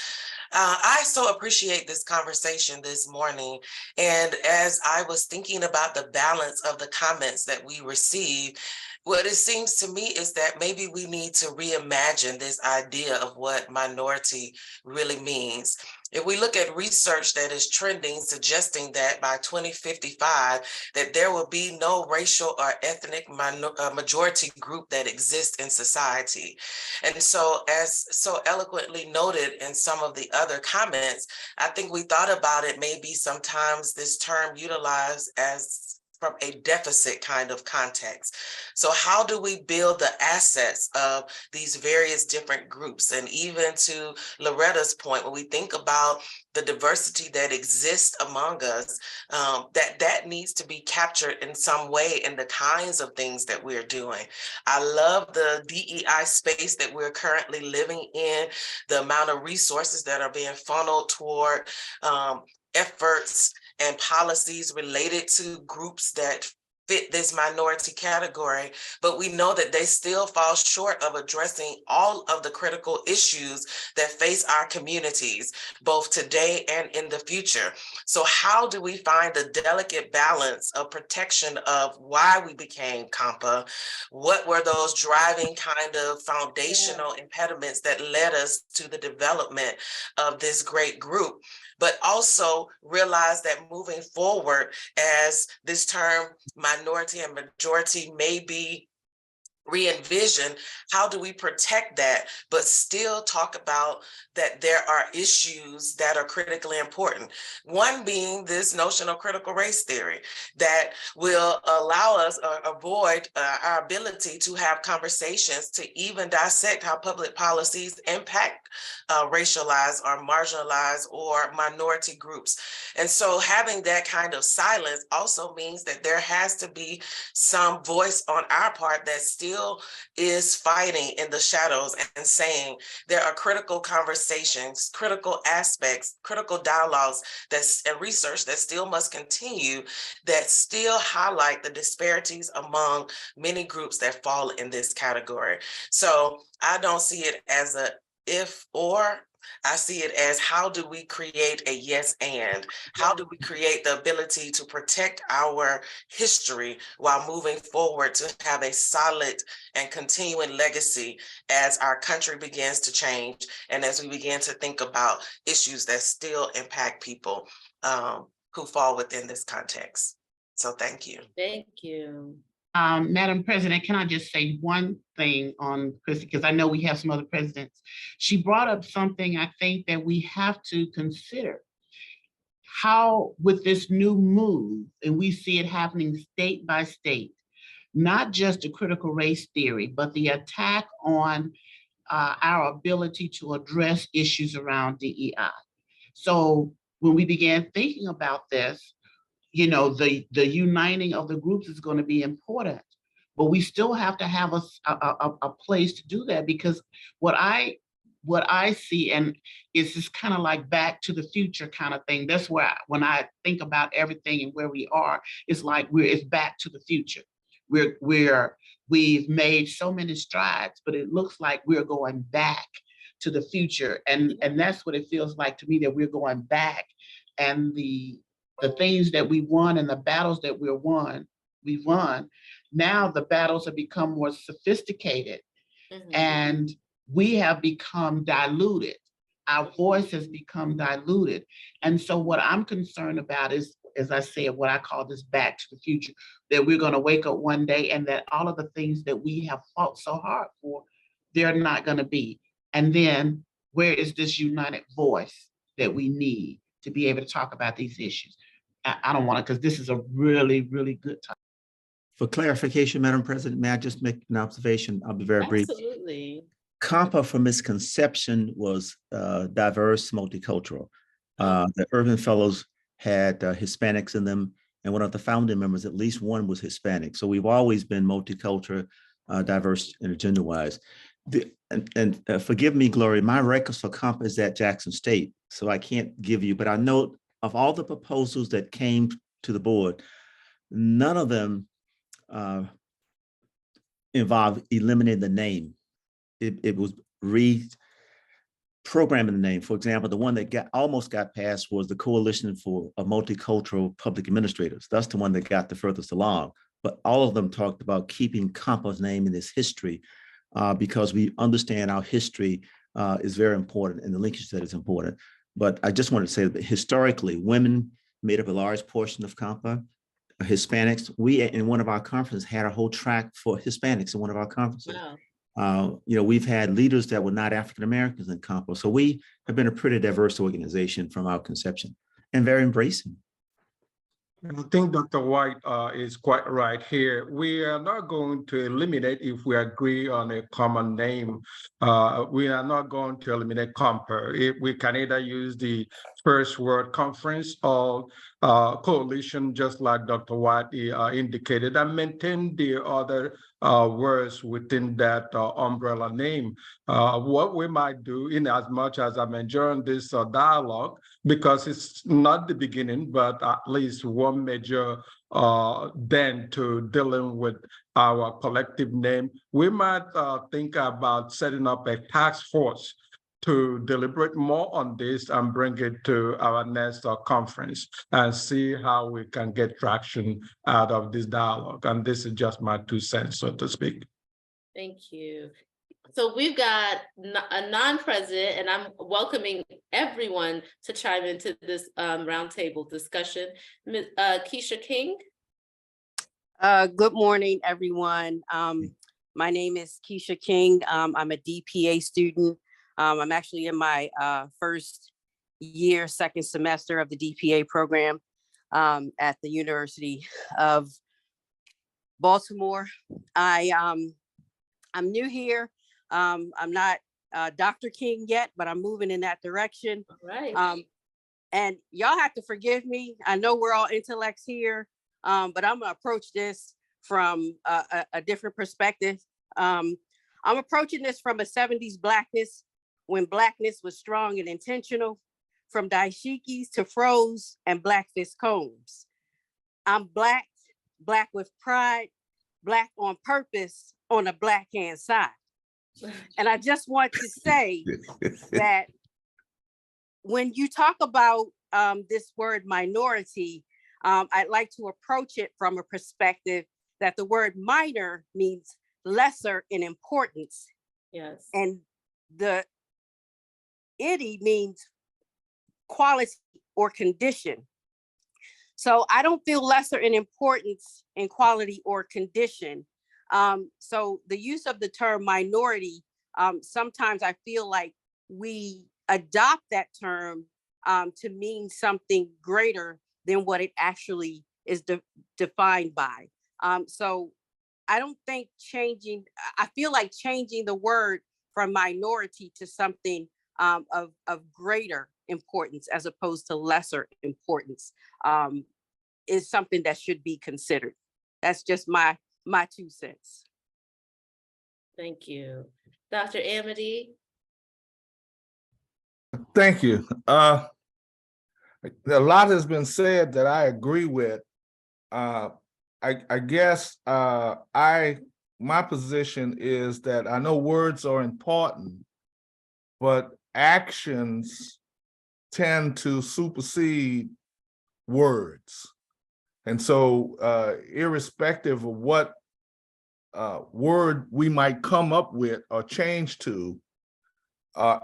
I so appreciate this conversation this morning. And as I was thinking about the balance of the comments that we received, what it seems to me is that maybe we need to reimagine this idea of what minority really means. If we look at research that is trending, suggesting that by 2055, that there will be no racial or ethnic majority group that exists in society. And so, as so eloquently noted in some of the other comments, I think we thought about it maybe sometimes this term utilized as from a deficit kind of context. So how do we build the assets of these various different groups? And even to Loretta's point, when we think about the diversity that exists among us, that needs to be captured in some way in the kinds of things that we're doing. I love the DEI space that we're currently living in, the amount of resources that are being funneled toward efforts and policies related to groups that fit this minority category, but we know that they still fall short of addressing all of the critical issues that face our communities, both today and in the future. So how do we find the delicate balance of protection of why we became COMPA? What were those driving kind of foundational impediments that led us to the development of this great group? But also realize that moving forward, as this term minority and majority may be re-envisioned, how do we protect that, but still talk about that there are issues that are critically important? One being this notion of critical race theory that will allow us or avoid our ability to have conversations to even dissect how public policies impact racialized or marginalized or minority groups. And so having that kind of silence also means that there has to be some voice on our part that still is fighting in the shadows and saying there are critical conversations, critical aspects, critical dialogues and research that still must continue, that still highlight the disparities among many groups that fall in this category. So I don't see it as a if or, I see it as how do we create a yes and? How do we create the ability to protect our history while moving forward to have a solid and continuing legacy as our country begins to change and as we begin to think about issues that still impact people who fall within this context. So thank you. Thank you. Madam President, can I just say one thing on Chrissy, because I know we have some other presidents. She brought up something I think that we have to consider. How with this new move, and we see it happening state by state, not just a critical race theory, but the attack on our ability to address issues around DEI. So when we began thinking about this, you know, the uniting of the groups is going to be important, but we still have to have a place to do that, because what I see, and it's just kind of like back to the future kind of thing. That's where when I think about everything and where we are, it's like it's back to the future. We've made so many strides, but it looks like we're going back to the future, and that's what it feels like to me, that we're going back, and the things that we won and the battles that we've won. Now the battles have become more sophisticated, and we have become diluted. Our voice has become diluted. And so what I'm concerned about is, as I said, what I call this back to the future, that we're going to wake up one day and that all of the things that we have fought so hard for, they're not going to be. And then where is this united voice that we need to be able to talk about these issues? I don't want to, because this is a really, really good topic. For clarification, Madam President, may I just make an observation? I'll be very brief. Absolutely. COMPA from its conception was diverse, multicultural. The Urban Fellows had Hispanics in them, and one of the founding members, at least one, was Hispanic. So we've always been multicultural, diverse, and agenda-wise. Forgive me, Gloria, my records for COMPA is at Jackson State, so I can't give you, but I know of all the proposals that came to the board, none of them involved eliminating the name. It was reprogramming the name. For example, the one that almost got passed was the Coalition for Multicultural Public Administrators. That's the one that got the furthest along. But all of them talked about keeping COMPA's name in its history because we understand our history is very important and the linkage that is important. But I just wanted to say that historically, women made up a large portion of COMPA. Hispanics, we in one of our conferences had a whole track for Hispanics in one of our conferences. Wow. We've had leaders that were not African Americans in COMPA. So we have been a pretty diverse organization from our conception and very embracing. I think Dr. White is quite right here. We are not going to eliminate if we agree on a common name. We are not going to eliminate COMPA. We can either use the first word conference or coalition, just like Dr. White indicated, and maintain the other words within that umbrella name. What we might do, in as much as I'm enjoying this dialogue, because it's not the beginning, but at least one major dent to dealing with our collective name, we might think about setting up a task force to deliberate more on this and bring it to our next conference and see how we can get traction out of this dialogue. And this is just my 2 cents, so to speak. Thank you. So we've got a non-president, and I'm welcoming everyone to chime into this roundtable discussion. Ms. Keisha King. Good morning, everyone. My name is Keisha King. I'm a DPA student. I'm actually in my first year, second semester of the DPA program at the University of Baltimore. I'm new here. I'm not Dr. King yet, but I'm moving in that direction. All right. And y'all have to forgive me. I know we're all intellects here, but I'm gonna approach this from a different perspective. I'm approaching this from a 70s Blackness, when Blackness was strong and intentional, from dashikis to froze and black fist combs. I'm Black, Black with pride, Black on purpose on the Black hand side. And I just want to say that when you talk about this word minority, I'd like to approach it from a perspective that the word minor means lesser in importance. Yes. And the ity means quality or condition. So I don't feel lesser in importance in quality or condition. So the use of the term minority, sometimes I feel like we adopt that term to mean something greater than what it actually is defined by. So I don't think I feel like changing the word from minority to something of greater importance as opposed to lesser importance is something that should be considered. That's just my 2 cents. Thank you. Dr. Amity. Thank you. A lot has been said that I agree with. I guess my position is that I know words are important, but actions tend to supersede words. And so irrespective of what word we might come up with or change to,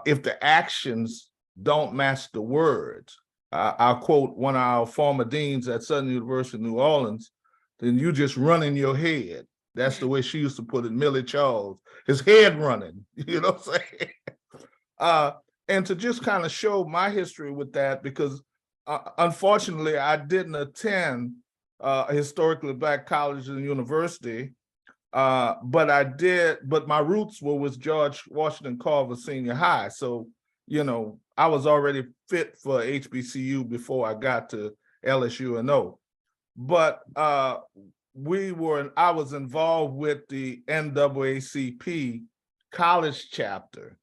if the actions don't match the words, I'll quote one of our former deans at Southern University of New Orleans, then you just run in your head. That's the way she used to put it, Millie Charles, his head running, you know what I'm saying? And to just kind of show my history with that, because unfortunately I didn't attend a historically Black college and university, but my roots were with George Washington Carver Senior High. So, you know, I was already fit for HBCU before I got to LSUNO. But I was involved with the NAACP college chapter,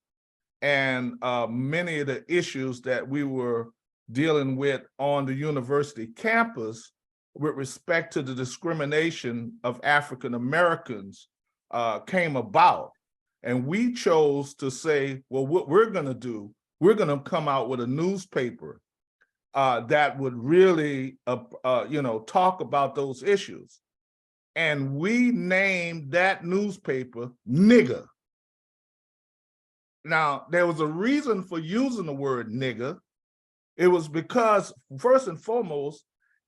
and many of the issues that we were dealing with on the university campus with respect to the discrimination of African Americans came about. And we chose to say, well, what we're going to do, we're going to come out with a newspaper that would really, talk about those issues. And we named that newspaper Nigger. Now, there was a reason for using the word nigger. It was because, first and foremost,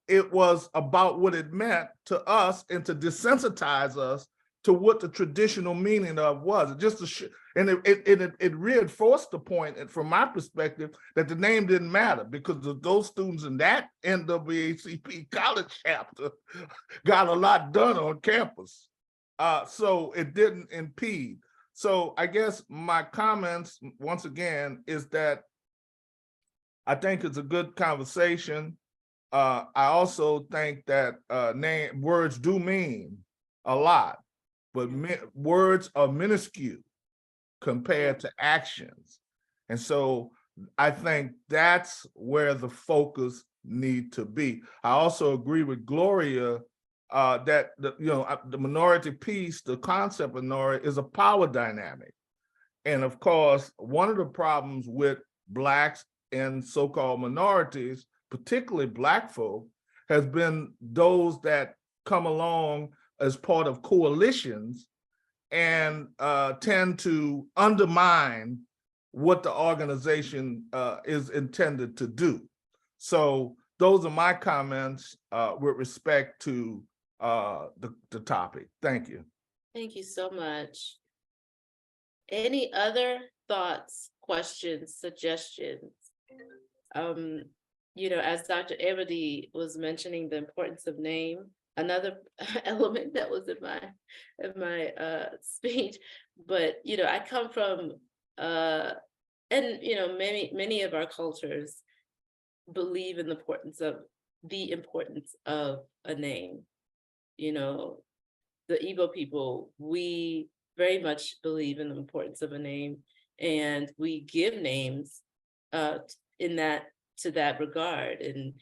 it was about what it meant to us and to desensitize us to what the traditional meaning of was. It reinforced the point, from my perspective, that the name didn't matter, because those students in that NAACP college chapter got a lot done on campus. So it didn't impede. So I guess my comments, once again, is that I think it's a good conversation. I also think that words do mean a lot, but words are minuscule compared to actions. And so I think that's where the focus need to be. I also agree with Gloria that the minority piece, the concept of minority, is a power dynamic. And of course, one of the problems with Blacks and so-called minorities, particularly Black folk, has been those that come along as part of coalitions and tend to undermine what the organization is intended to do. So those are my comments with respect to the topic. Thank you. Thank you so much. Any other thoughts, questions, suggestions? As Dr. Ebony was mentioning the importance of name, another element that was in my speech, but I come from many of our cultures believe in the importance of a name. The Igbo people, we very much believe in the importance of a name, and we give names to that regard. And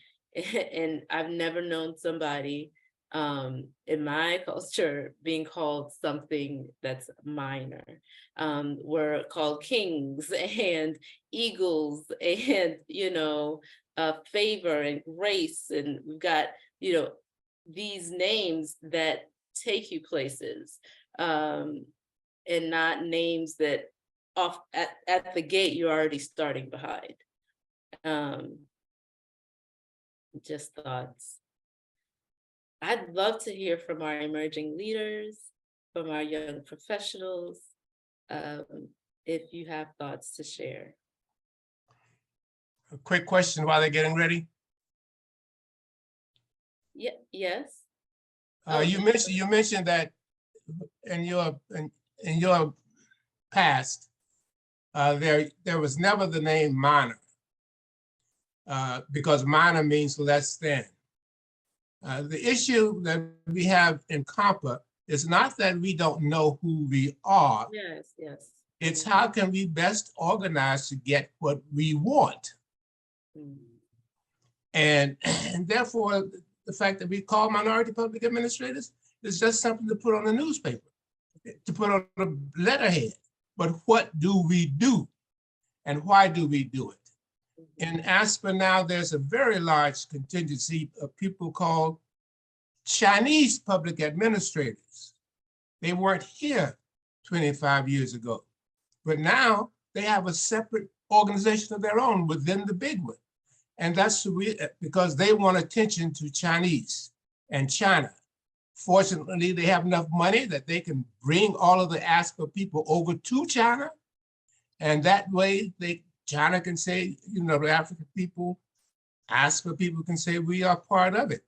I've never known somebody in my culture being called something that's minor. We're called kings and eagles and favor and grace, and we've got these names that take you places, and not names that off at the gate you're already starting behind. Just thoughts. I'd love to hear from our emerging leaders, from our young professionals, if you have thoughts to share. A quick question while they're getting ready. Yeah. Yes. You mentioned that in your past, there was never the name minor, because minor means less than. The issue that we have in COMPA is not that we don't know who we are. Yes, yes. It's how can we best organize to get what we want. And therefore, the fact that we call minority public administrators is just something to put on the newspaper, to put on a letterhead. But what do we do? And why do we do it? In Aspen now, there's a very large contingency of people called Chinese public administrators. They weren't here 25 years ago, but now they have a separate organization of their own within the big one. And that's because they want attention to Chinese and China. Fortunately, they have enough money that they can bring all of the Aspen people over to China. And that way China can say, the African people, Aspen people can say we are part of it.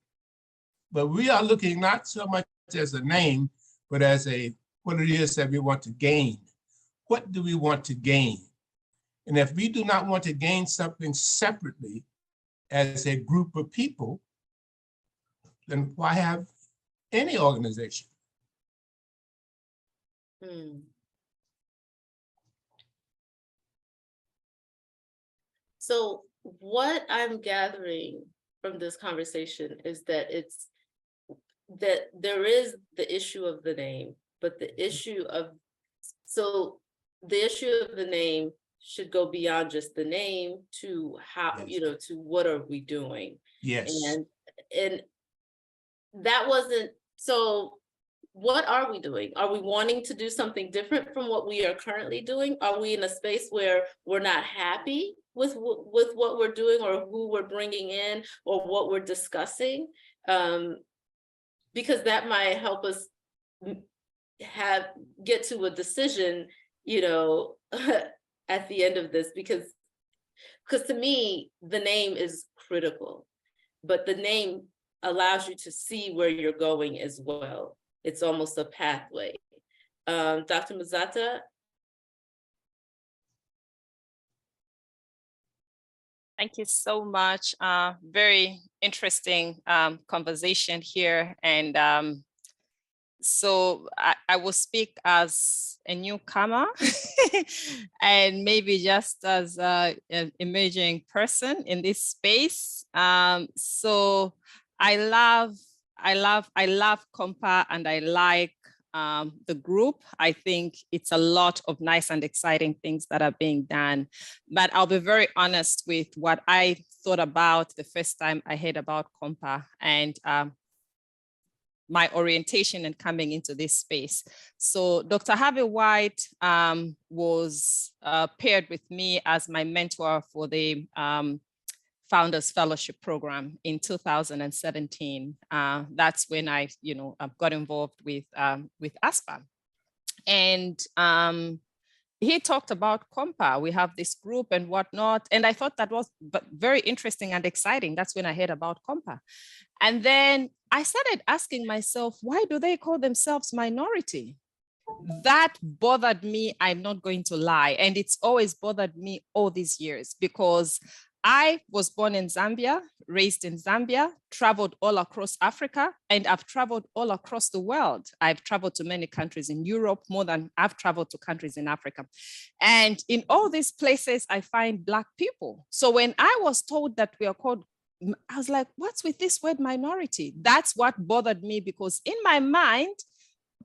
But we are looking not so much as a name, but as what it is that we want to gain. What do we want to gain? And if we do not want to gain something separately as a group of people, then why have any organization? So what I'm gathering from this conversation is that there is the issue of the name, but the issue of the name should go beyond just the name to how, Yes. to what are we doing? Yes. And that wasn't, so what are we doing? Are we wanting to do something different from what we are currently doing? Are we in a space where we're not happy with what we're doing or who we're bringing in or what we're discussing? Because that might help us get to a decision, at the end of this, because to me, the name is critical, but the name allows you to see where you're going as well. It's almost a pathway. Dr. Mazata? Thank you so much. Very interesting conversation here. And so I will speak as a newcomer and maybe just as an emerging person in this space. So I love COMPA and I like the group. I think it's a lot of nice and exciting things that are being done, but I'll be very honest with what I thought about the first time I heard about COMPA and my orientation and coming into this space. So Dr. Harvey White was paired with me as my mentor for the Founders Fellowship Program in 2017. That's when I, got involved with ASPA. And he talked about COMPA. We have this group and whatnot. And I thought that was very interesting and exciting. That's when I heard about COMPA. And then I started asking myself, why do they call themselves minority? That bothered me, I'm not going to lie. And it's always bothered me all these years because I was born in Zambia, raised in Zambia, traveled all across Africa, and I've traveled all across the world. I've traveled to many countries in Europe, more than I've traveled to countries in Africa. And in all these places, I find Black people. So when I was told that we are called, I was like, what's with this word minority? That's what bothered me because in my mind,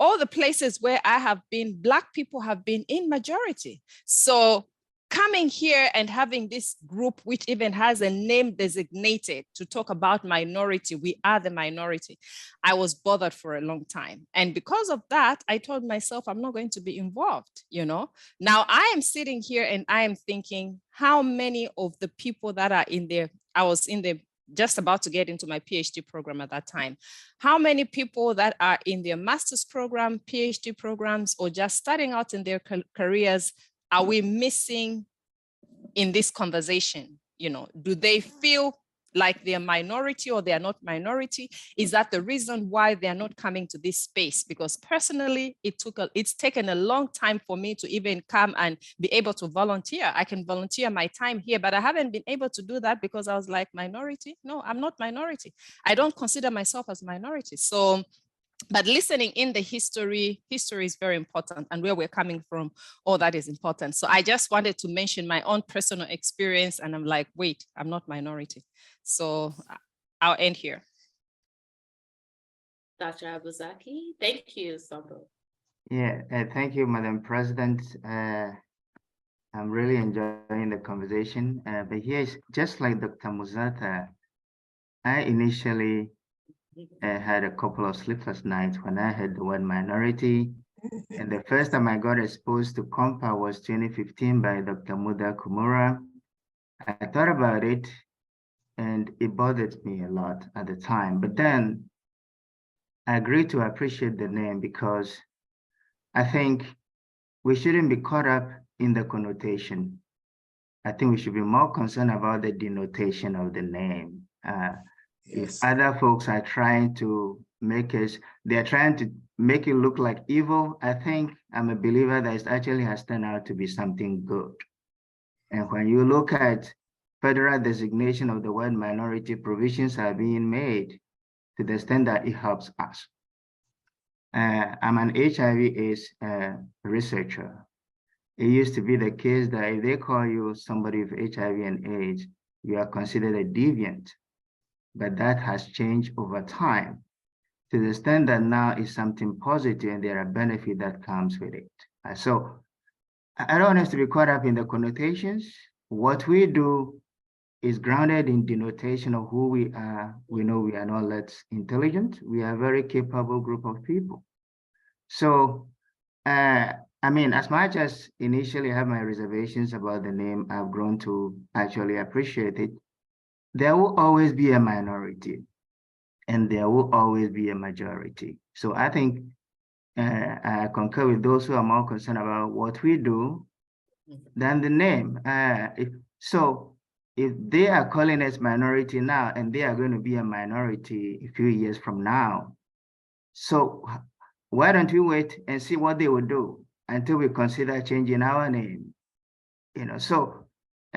all the places where I have been, Black people have been in majority. So coming here and having this group, which even has a name designated to talk about minority, we are the minority, I was bothered for a long time. And because of that, I told myself, I'm not going to be involved, Now I am sitting here and I am thinking, how many of the people that are in there, I was just about to get into my PhD program at that time. How many people that are in their master's program, PhD programs, or just starting out in their careers are we missing in this conversation? Do they feel like they're minority or they're not minority? Is that the reason why they're not coming to this space? Because personally, it's taken a long time for me to even come and be able to volunteer. I can volunteer my time here, but I haven't been able to do that because I was like, minority? No, I'm not minority. I don't consider myself as minority. So, but listening in the history is very important, and where we're coming from, all that is important. So I just wanted to mention my own personal experience, and I'm like, wait, I'm not minority. So I'll end here. Dr. Abuzaki, thank you, Sambo. Yeah, thank you, Madam President. I'm really enjoying the conversation, but here's just like Dr. Muzata, I initially had a couple of sleepless nights when I heard the word minority. And the first time I got exposed to COMPA was 2015 by Dr. Muda Kumura. I thought about it and it bothered me a lot at the time. But then I agreed to appreciate the name because I think we shouldn't be caught up in the connotation. I think we should be more concerned about the denotation of the name. If other folks are trying to they're trying to make it look like evil, I think I'm a believer that it actually has turned out to be something good. And when you look at federal designation of the word minority, provisions are being made to the extent that it helps us. I'm an HIV/AIDS researcher. It used to be the case that if they call you somebody with HIV and AIDS, you are considered a deviant. But that has changed over time to the extent that now it's something positive and there are benefits that comes with it. So I don't want us to be caught up in the connotations. What we do is grounded in denotation of who we are. We know we are not less intelligent. We are a very capable group of people. So, I mean, as much as initially I have my reservations about the name, I've grown to actually appreciate it. There will always be a minority and there will always be a majority. So I think I concur with those who are more concerned about what we do than the name. If they are calling us minority now and they are going to be a minority a few years from now, so why don't we wait and see what they will do until we consider changing our name? You know, so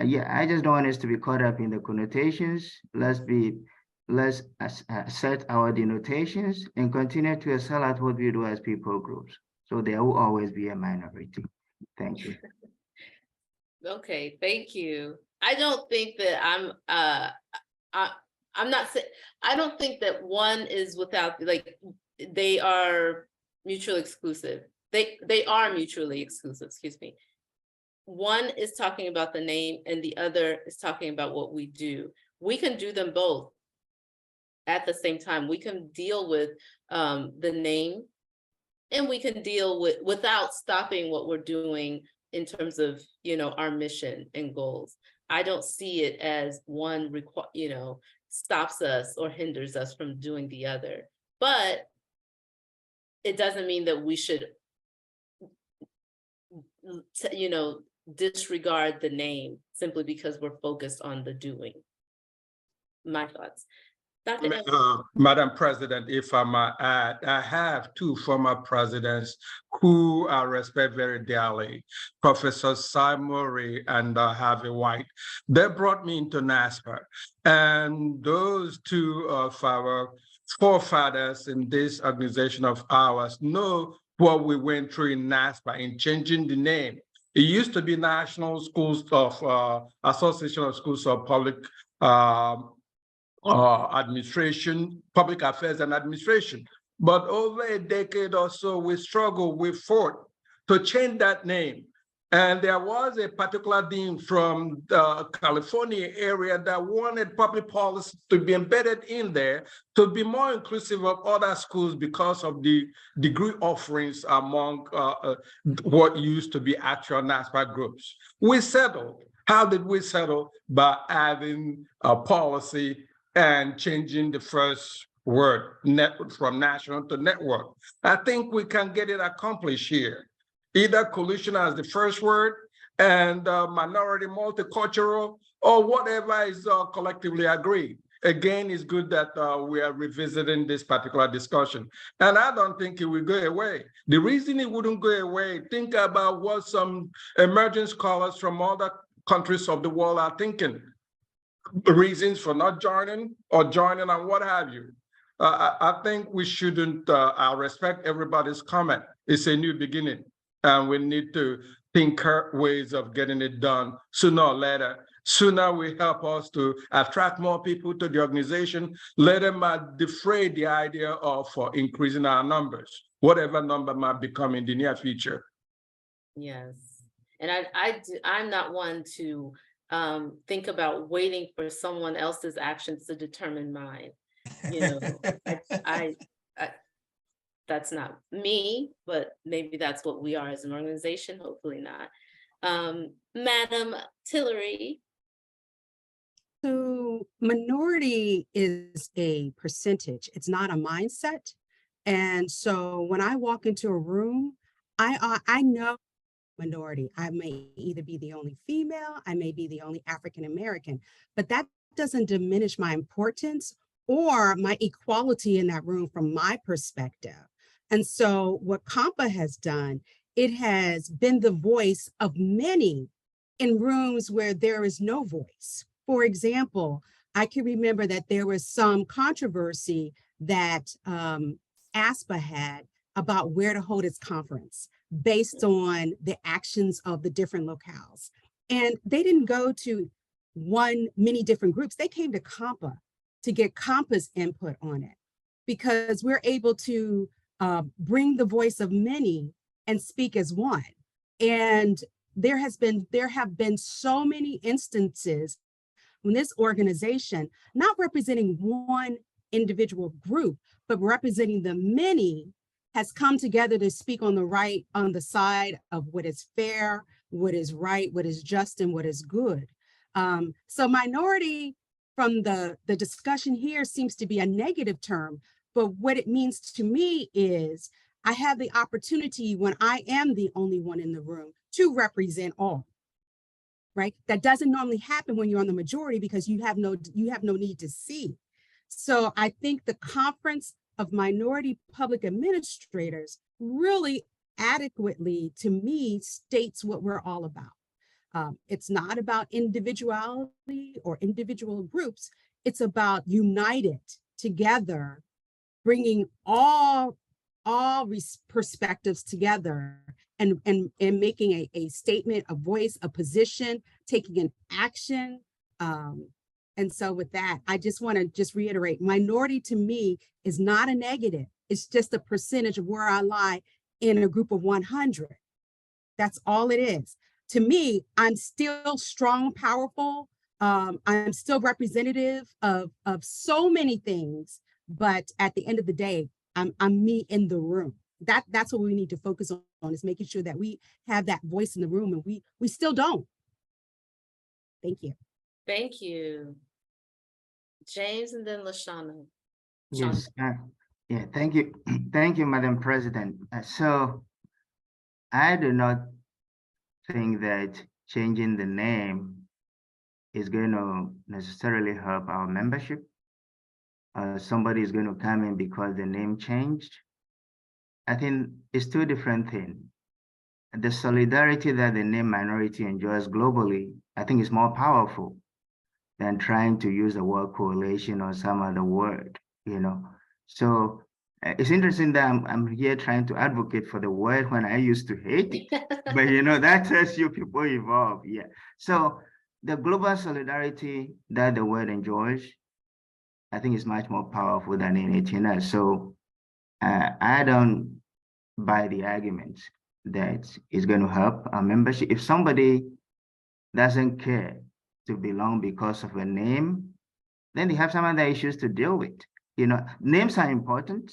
yeah, I just don't want us to be caught up in the connotations. Let's set our denotations and continue to excel at what we do as people groups. So there will always be a minority. Thank you. Okay, thank you. I don't think that I'm not saying, I don't think that one is without, like, they are mutually exclusive. They are mutually exclusive, excuse me. One is talking about the name and the other is talking about what we do. We can do them both at the same time. We can deal with the name and we can deal with without stopping what we're doing in terms of, you know, our mission and goals. I don't see it as one stops us or hinders us from doing the other, but it doesn't mean that we should, you know, disregard the name simply because we're focused on the doing. My thoughts. Madam President, if I might add, I have two former presidents who I respect very dearly, Professor Cy Murray and Harvey White. They brought me into NASPA, and those two of our forefathers in this organization of ours know what we went through in NASPA in changing the name. It used to be National Schools of Association of Schools of Public Administration, Public Affairs and Administration. But over a decade or so, we struggled, we fought to change that name. And there was a particular dean from the California area that wanted public policy to be embedded in there to be more inclusive of other schools because of the degree offerings among what used to be actual NASPA groups. We settled. How did we settle? By adding a policy and changing the first word from national to network. I think we can get it accomplished here. Either coalition as the first word and minority multicultural or whatever is collectively agreed. Again, it's good that we are revisiting this particular discussion. And I don't think it will go away. The reason it wouldn't go away, think about what some emerging scholars from other countries of the world are thinking. Reasons for not joining or joining and what have you. I think we shouldn't, I respect everybody's comment. It's a new beginning and we need to think ways of getting it done sooner or later. Sooner will help us to attract more people to the organization. Later might defray the idea of increasing our numbers, whatever number might become in the near future. Yes, and I'm not one to think about waiting for someone else's actions to determine mine. You know, I that's not me, but maybe that's what we are as an organization. Hopefully not. Madam Tillery. So minority is a percentage. It's not a mindset. And so when I walk into a room, I know minority. I may either be the only female, I may be the only African-American, but that doesn't diminish my importance or my equality in that room from my perspective. And so what COMPA has done, it has been the voice of many in rooms where there is no voice. For example, I can remember that there was some controversy that ASPA had about where to hold its conference based on the actions of the different locales. And they didn't go to many different groups. They came to COMPA to get COMPA's input on it, because we're able to bring the voice of many and speak as one. And there have been so many instances when this organization, not representing one individual group, but representing the many, has come together to speak on the side of what is fair, what is right, what is just, and what is good. So minority from the discussion here seems to be a negative term, but what it means to me is I have the opportunity, when I am the only one in the room, to represent all, right? That doesn't normally happen when you're on the majority, because you have no need to see. So I think the Conference of Minority Public Administrators really adequately, to me, states what we're all about. It's not about individuality or individual groups. It's about united together, bringing all perspectives together and making a statement, a voice, a position, taking an action. And so with that, I just want to reiterate, minority to me is not a negative. It's just a percentage of where I lie in a group of 100. That's all it is. To me, I'm still strong, powerful. I'm still representative of so many things, but at the end of the day, I'm me in the room. That's what we need to focus on, is making sure that we have that voice in the room, and we still don't. Thank you. Thank you. James, and then LaShawna. Yes, yeah, thank you. Thank you, Madam President. So I do not think that changing the name is going to necessarily help our membership. Somebody is going to come in because the name changed. I think it's two different things. The solidarity that the name minority enjoys globally, I think, is more powerful than trying to use the word coalition or some other word, you know. So it's interesting that I'm here trying to advocate for the word when I used to hate it. But you know, that tells you people evolve. Yeah. So the global solidarity that the word enjoys, I think, is much more powerful than anything else. So I don't buy the argument that it's going to help our membership. If somebody doesn't care to belong because of a name, then they have some other issues to deal with. You know, names are important.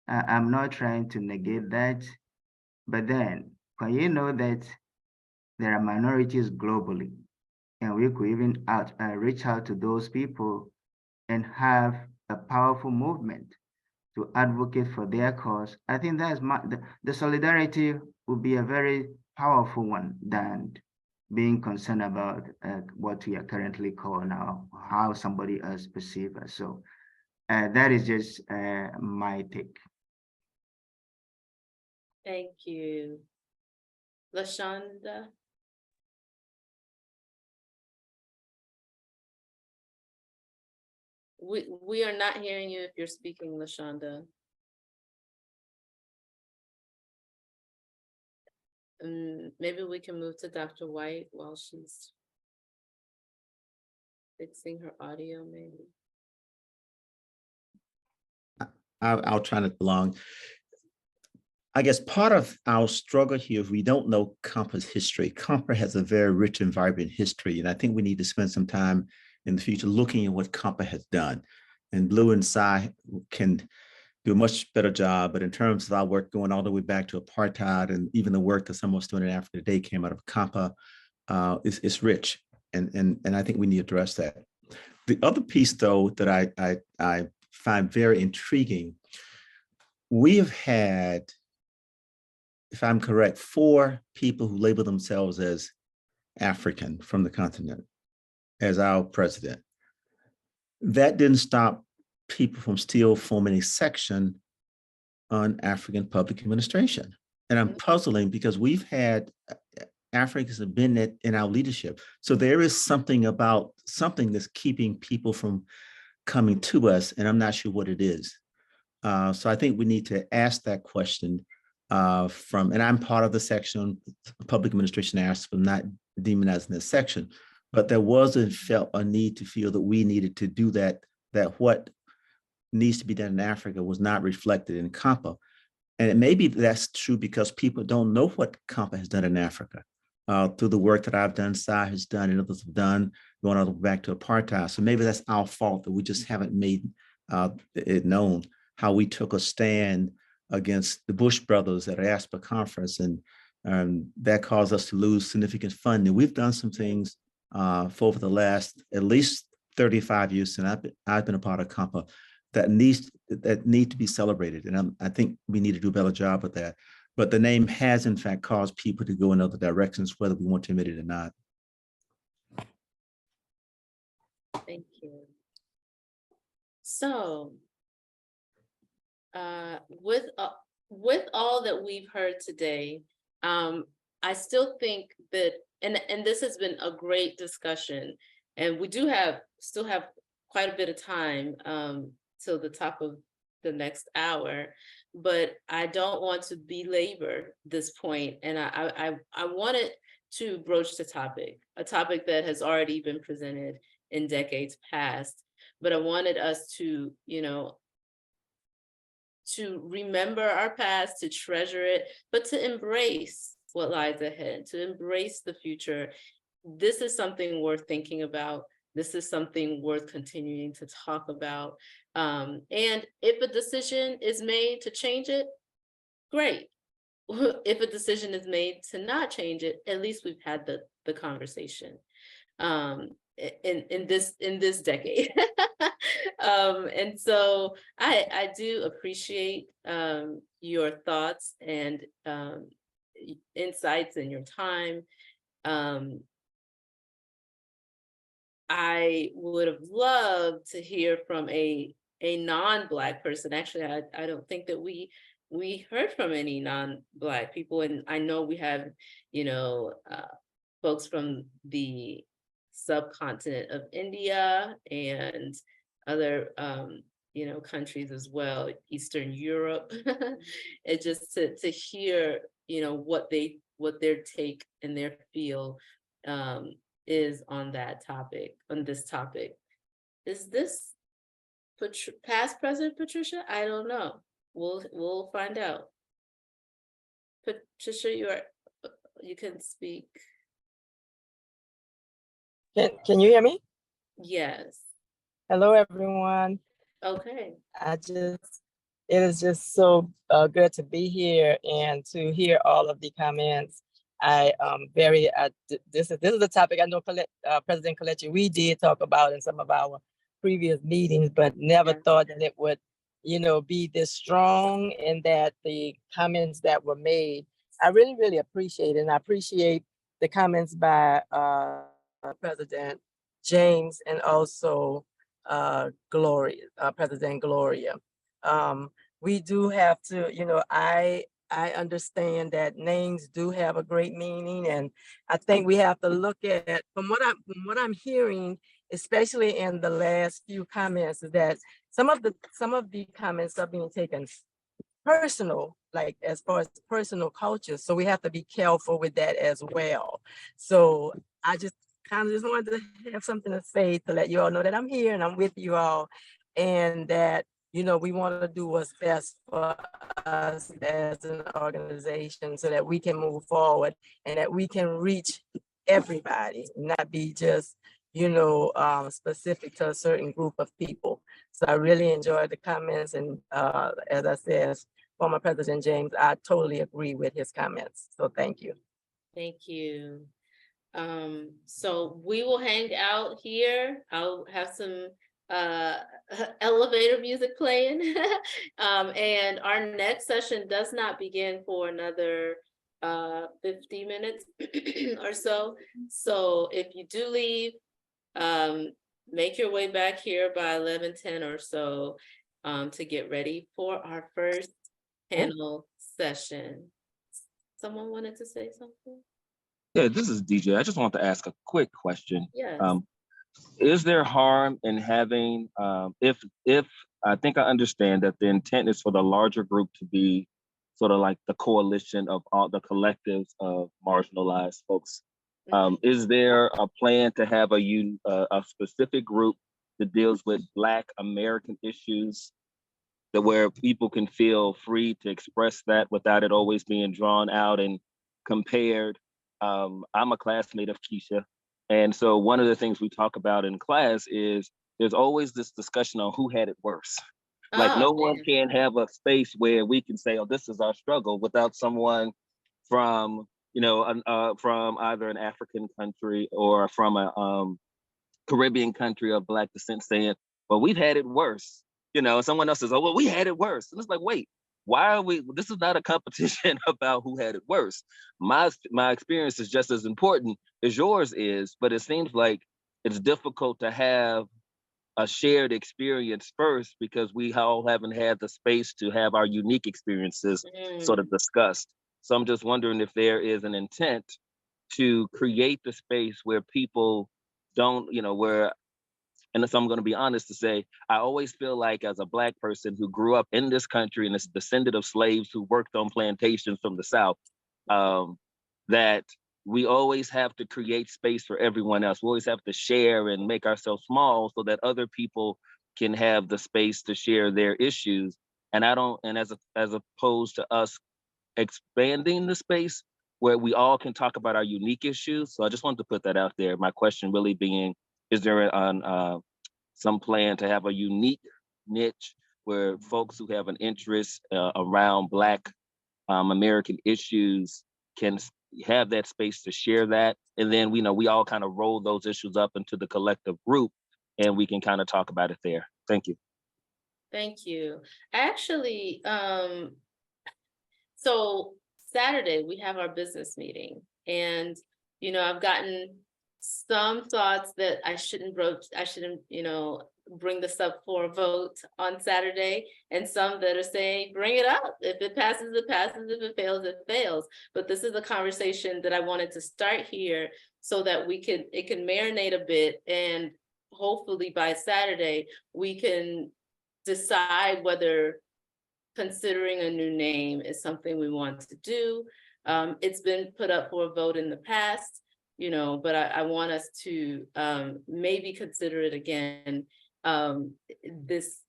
I'm not trying to negate that. But then, when you know that there are minorities globally, and we could even reach out to those people and have a powerful movement to advocate for their cause, I think that's the solidarity will be a very powerful one than being concerned about what we are currently calling now, how somebody else perceives us. So that is just my take. Thank you. LaShawna. We are not hearing you if you're speaking, LaShawna. Maybe we can move to Dr. White while she's fixing her audio, maybe. I'll try to belong. I guess part of our struggle here, if we don't know COMPA's history, COMPA has a very rich and vibrant history, and I think we need to spend some time in the future looking at what COMPA has done. And Blue and Cy can do a much better job, but in terms of our work going all the way back to apartheid, and even the work that some of us doing in Africa today came out of COMPA, it's rich, and I think we need to address that. The other piece, though, that I find very intriguing, we have had, if I'm correct, 4 people who label themselves as African from the continent as our president. That didn't stop people from still forming a section on African public administration. And I'm puzzling because we've had Africans have been in our leadership. So there is something about something that's keeping people from coming to us, and I'm not sure what it is. So I think we need to ask that question and I'm part of the section, public administration asked for not demonizing this section, but there wasn't felt a need to feel that we needed to do that what needs to be done in Africa was not reflected in COMPA. And maybe that's true because people don't know what COMPA has done in Africa. Through the work that I've done, Sai has done, and others have done, going all the way back to apartheid. So maybe that's our fault that we just haven't made it known how we took a stand against the Bush brothers at our ASPA conference, and that caused us to lose significant funding. We've done some things for over the last at least 35 years since I've been a part of COMPA that need to be celebrated, and I think we need to do a better job of that. But the name has, in fact, caused people to go in other directions, whether we want to admit it or not. Thank you. So, with all that we've heard today, I still think that, and this has been a great discussion, and we do still have quite a bit of time till the top of the next hour, but I don't want to belabor this point, and I wanted to broach the topic, a topic that has already been presented in decades past, but I wanted us to, to remember our past, to treasure it, but to embrace what lies ahead, to embrace the future. This is something worth thinking about. This is something worth continuing to talk about. And if a decision is made to change it, great. If a decision is made to not change it, at least we've had the conversation in this decade. And so I do appreciate your thoughts and insights and your time. I would have loved to hear from a non-Black person. Actually, I don't think that we heard from any non-Black people, and I know we have, folks from the subcontinent of India and other, countries as well, Eastern Europe. It just to hear, what their take and their feel is on this topic. Is this past President Patricia? I don't know. We'll find out. Patricia, you can speak. Can you hear me? Yes. Hello, everyone. Okay. It is just so good to be here and to hear all of the comments. This is a topic I know President Kelechi, we did talk about in some of our previous meetings, but never thought that it would, be this strong, and that the comments that were made, I really, really appreciate it. And I appreciate the comments by President James and also President Gloria. We do have to, I understand that names do have a great meaning, and I think we have to look at, from what I'm hearing, especially in the last few comments, is that some of the comments are being taken personal, like as far as personal culture. So we have to be careful with that as well. So I just kind of just wanted to have something to say to let you all know that I'm here and I'm with you all, and that we want to do what's best for us as an organization so that we can move forward and that we can reach everybody, not be just, specific to a certain group of people. So I really enjoyed the comments. And as I said, former President James, I totally agree with his comments. So thank you. Thank you. So we will hang out here. I'll have some elevator music playing. And our next session does not begin for another 50 minutes or so. So if you do leave, make your way back here by 11:10 or so to get ready for our first panel session. Someone wanted to say something? Yeah, this is DJ. I just want to ask a quick question. Yes. is there harm in having, if I think I understand that the intent is for the larger group to be sort of like the coalition of all the collectives of marginalized folks. Is there a plan to have a specific group that deals with Black American issues, that where people can feel free to express that without it always being drawn out and compared? I'm a classmate of Keisha. And so one of the things we talk about in class is there's always this discussion on who had it worse. Like no one can have a space where we can say, oh, this is our struggle, without someone from, from either an African country or from a Caribbean country of Black descent saying, well, we've had it worse. Someone else says, oh, well, we had it worse. And it's like, wait, why are we, this is not a competition about who had it worse. My experience is just as important as yours is, but it seems like it's difficult to have a shared experience first because we all haven't had the space to have our unique experiences sort of discussed. So I'm just wondering if there is an intent to create the space where people don't, and so I'm going to be honest to say, I always feel like as a Black person who grew up in this country and is a descendant of slaves who worked on plantations from the South, that we always have to create space for everyone else. We always have to share and make ourselves small so that other people can have the space to share their issues. And as opposed to us expanding the space where we all can talk about our unique issues. So I just wanted to put that out there. My question really being, is there some plan to have a unique niche where folks who have an interest around Black American issues can have that space to share that? And then we all kind of roll those issues up into the collective group and we can kind of talk about it there. Thank you. Thank you. Actually, so Saturday we have our business meeting, and I've gotten some thoughts that I shouldn't bring this up for a vote on Saturday, and some that are saying bring it up. If it passes, it passes. If it fails, it fails. But this is a conversation that I wanted to start here so that it can marinate a bit, and hopefully by Saturday we can decide whether considering a new name is something we want to do. It's been put up for a vote in the past, but I want us to maybe consider it again this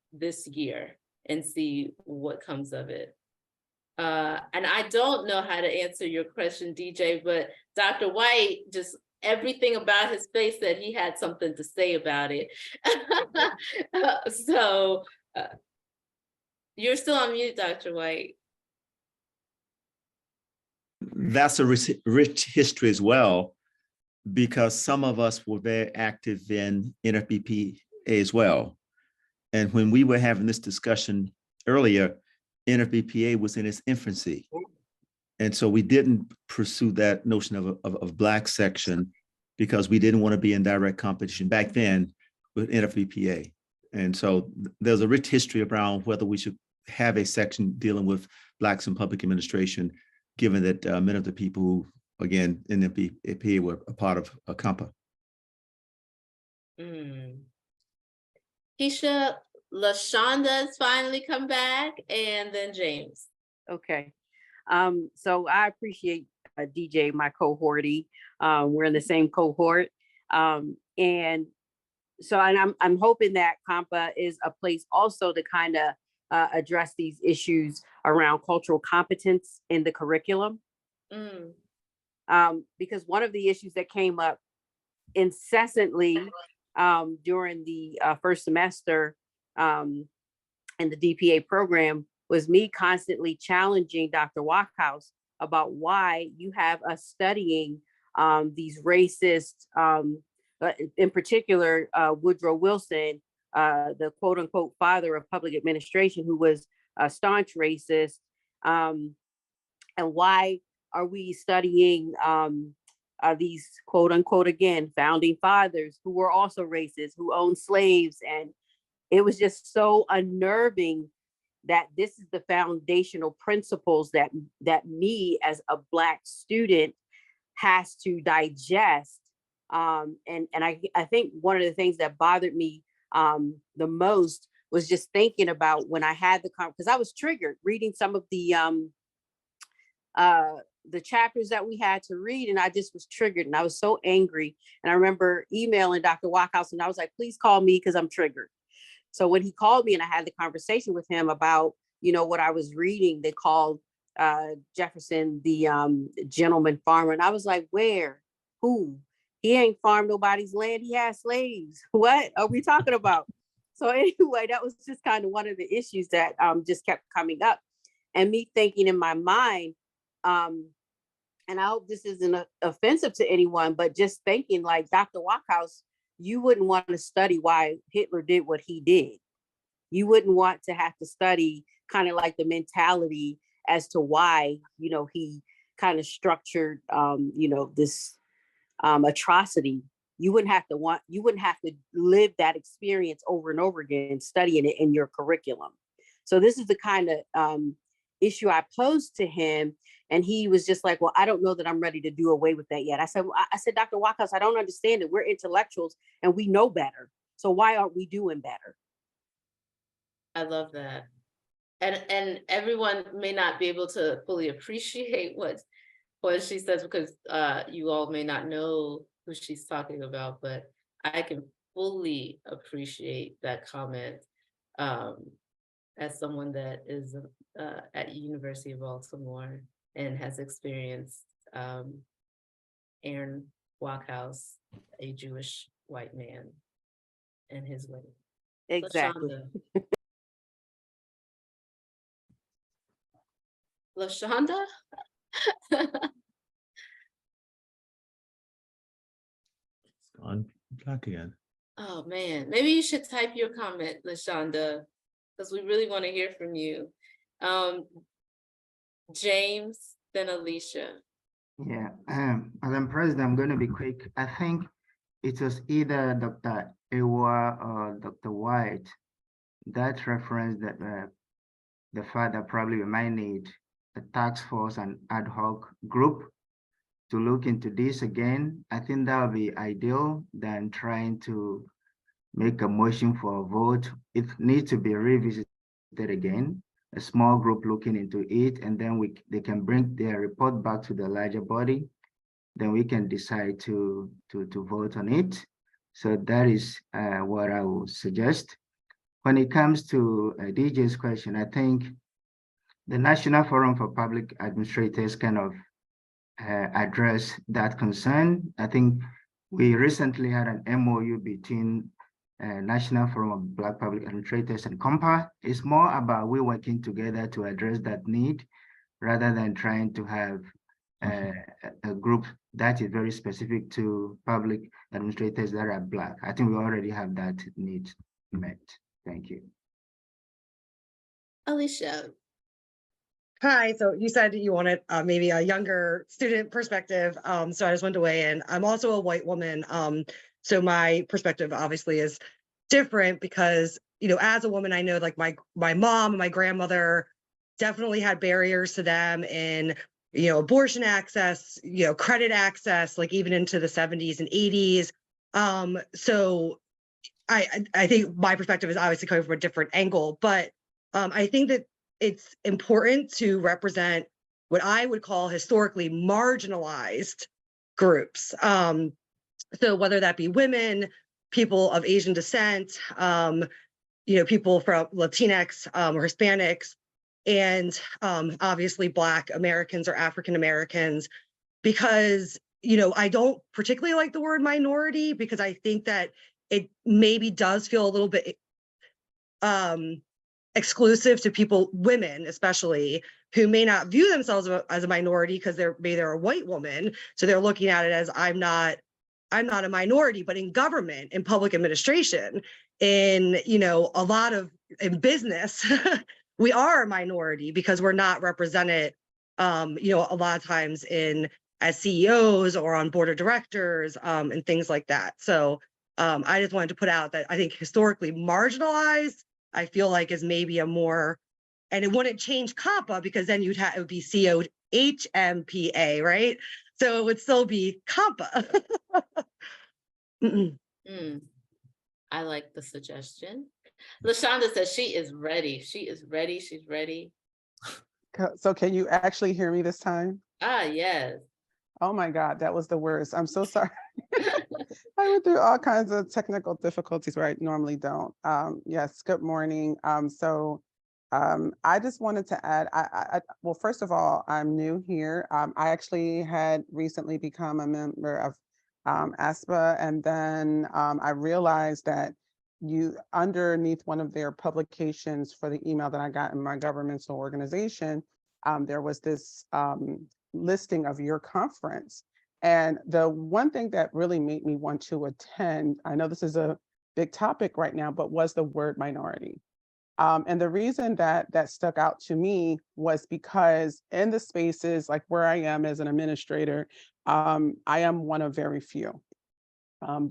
year and see what comes of it. And I don't know how to answer your question, DJ, but Dr. White, just everything about his face said he had something to say about it. So you're still on mute, Dr. White. That's a rich history as well, because some of us were very active in NFBPA as well. And when we were having this discussion earlier, NFBPA was in its infancy. And so we didn't pursue that notion of Black section because we didn't want to be in direct competition back then with NFBPA. And so there's a rich history around whether we should have a section dealing with Blacks in public administration, given that many of the people who, again, in the NFBPA were a part of COMPA. Keisha, LaShonda has finally come back, and then James. Okay. So I appreciate DJ, my cohorty. We're in the same cohort. And I'm hoping that COMPA is a place also to kind of address these issues around cultural competence in the curriculum. Because one of the issues that came up incessantly during the first semester in the DPA program was me constantly challenging Dr. Walkhouse about why you have us studying these racist, in particular, Woodrow Wilson, the quote unquote father of public administration, who was a staunch racist. And why are we studying these quote unquote, again, founding fathers who were also racist, who owned slaves? And it was just so unnerving that this is the foundational principles that me as a Black student has to digest And I think one of the things that bothered me the most was just thinking about when I had the conversation, because I was triggered reading some of the chapters that we had to read, and I just was triggered and I was so angry. And I remember emailing Dr. Wackhouse and I was like, please call me because I'm triggered. So when he called me and I had the conversation with him about, you know, what I was reading, they called Jefferson the gentleman farmer. And I was like, where? Who? He ain't farmed nobody's land. He has slaves. What are we talking about? So anyway, that was just kind of one of the issues that just kept coming up. And me thinking in my mind, and I hope this isn't offensive to anyone, but just thinking like Dr. Wackhouse, you wouldn't want to study why Hitler did what he did. You wouldn't want to have to study kind of like the mentality as to why, you know, he kind of structured, you know, this atrocity. You wouldn't have to live that experience over and over again, studying it in your curriculum. So this is the kind of issue I posed to him. And he was just like, well, I don't know that I'm ready to do away with that yet. I said, Dr. Wackhouse, I don't understand it. We're intellectuals and we know better. So why aren't we doing better? I love that. And everyone may not be able to fully appreciate what she says because you all may not know who she's talking about, but I can fully appreciate that comment as someone that is at University of Baltimore and has experienced Aaron Wackhouse, a Jewish white man, and his way. Exactly. LaShonda? It's gone black again. Oh man, maybe you should type your comment, LaShonda, because we really want to hear from you. James, then Alicia. Yeah, Madam President, I'm going to be quick. I think it was either Dr. Ewa or Dr. White that referenced that the fact that probably we might need a task force and ad hoc group to look into this again. I think that would be ideal than trying to make a motion for a vote. It needs to be revisited again, a small group looking into it, and then they can bring their report back to the larger body. Then we can decide to vote on it. So that is what I would suggest. When it comes to DJ's question, I think the National Forum for Public Administrators kind of address that concern. I think we recently had an MOU between National Forum of Black Public Administrators and COMPA. It's more about we working together to address that need rather than trying to have a group that is very specific to public administrators that are Black. I think we already have that need met. Thank you. Alicia. Hi, so you said you wanted maybe a younger student perspective. So I just wanted to weigh in. I'm also a white woman. So my perspective obviously is different because, you know, as a woman, I know like my mom and my grandmother definitely had barriers to them in, you know, abortion access, you know, credit access, like even into the 70s and 80s. So I think my perspective is obviously coming from a different angle, but I think that it's important to represent what I would call historically marginalized groups. So whether that be women, people of Asian descent, you know, people from Latinx or Hispanics, and obviously Black Americans or African Americans, because, you know, I don't particularly like the word minority because I think that it maybe does feel a little bit exclusive to people, women especially, who may not view themselves as a minority because they're a white woman. So they're looking at it as I'm not a minority, but in government, in public administration, in, you know, a lot of in business, we are a minority because we're not represented, you know, a lot of times as CEOs or on board of directors and things like that. So I just wanted to put out that I think historically marginalized, I feel like is maybe a more, and it wouldn't change COMPA because then it would be COHMPA, right? So it would still be COMPA. I like the suggestion. LaShonda says she is ready. She is ready. She's ready. So can you actually hear me this time? Ah, yes. Oh my God, that was the worst. I'm so sorry. I went through all kinds of technical difficulties where I normally don't. Yes, good morning. I just wanted to add, well, first of all, I'm new here. I actually had recently become a member of ASPA, and then I realized that underneath one of their publications for the email that I got in my governmental organization, there was this listing of your conference. And the one thing that really made me want to attend, I know this is a big topic right now, but was the word minority. And the reason that that stuck out to me was because in the spaces like where I am as an administrator, I am one of very few.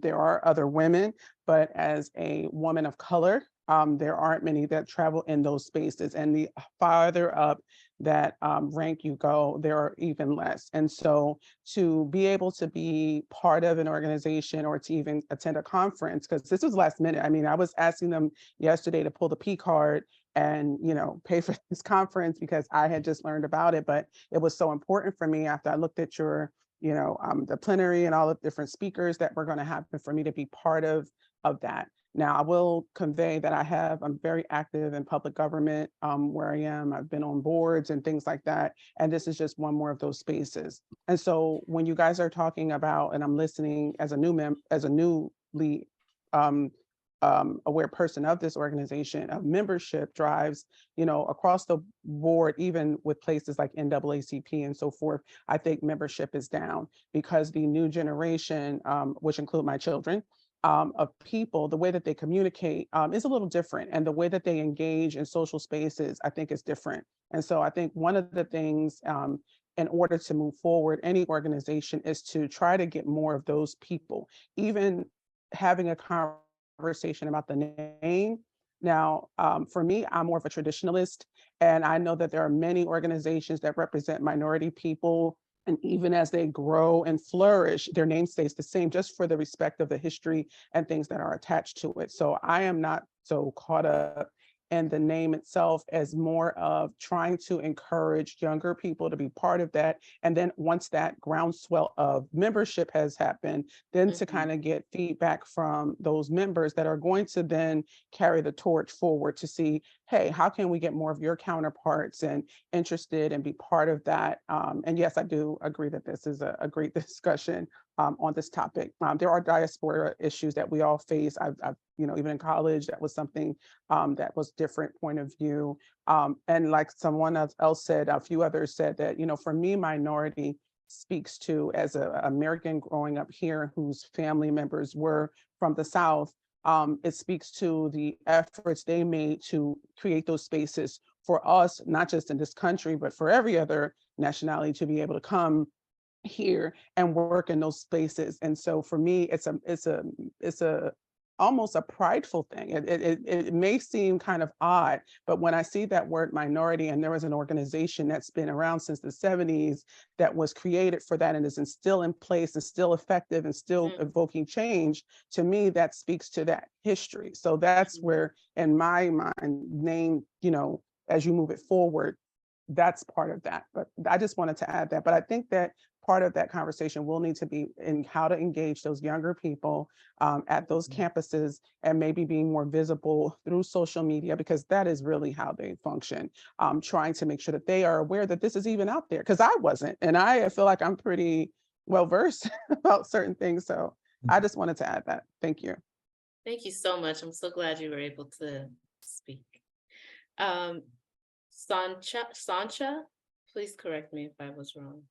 There are other women, but as a woman of color, there aren't many that travel in those spaces. And the farther up that rank you go, there are even less. And so to be able to be part of an organization or to even attend a conference, because this was last minute. I mean, I was asking them yesterday to pull the P card and, you know, pay for this conference because I had just learned about it, but it was so important for me after I looked at your the plenary and all the different speakers that were going to happen for me to be part of that. Now, I will convey that I'm very active in public government where I am. I've been on boards and things like that. And this is just one more of those spaces. And so when you guys are talking about, and I'm listening as a newly aware person of this organization, of membership drives, across the board, even with places like NAACP and so forth, I think membership is down because the new generation, which include my children, of people, the way that they communicate is a little different. And the way that they engage in social spaces, I think is different. And so I think one of the things in order to move forward, any organization is to try to get more of those people, even having a conversation about the name. Now, for me, I'm more of a traditionalist, and I know that there are many organizations that represent minority people. And even as they grow and flourish, their name stays the same just for the respect of the history and things that are attached to it. So I am not so caught up in the name itself as more of trying to encourage younger people to be part of that. And then once that groundswell of membership has happened, then to kind of get feedback from those members that are going to then carry the torch forward to see, hey, how can we get more of your counterparts and interested and be part of that? And yes, I do agree that this is a great discussion on this topic. There are diaspora issues that we all face. I've even in college, that was something that was different point of view. And like someone else said, a few others said that, for me, minority speaks to, as an American growing up here whose family members were from the South, it speaks to the efforts they made to create those spaces for us, not just in this country, but for every other nationality to be able to come here and work in those spaces. And so for me, it's a almost a prideful thing. It may seem kind of odd, but when I see that word minority, and there was an organization that's been around since the 70s that was created for that and is still in place and still effective and still evoking change, to me, that speaks to that history. So that's where, in my mind, name, as you move it forward, that's part of that. But I just wanted to add that. But I think that part of that conversation will need to be in how to engage those younger people at those campuses, and maybe being more visible through social media, because that is really how they function, trying to make sure that they are aware that this is even out there, because I wasn't, and I feel like I'm pretty well versed about certain things. So I just wanted to add that. Thank you. Thank you so much. I'm so glad you were able to speak. Sancha, please correct me if I was wrong.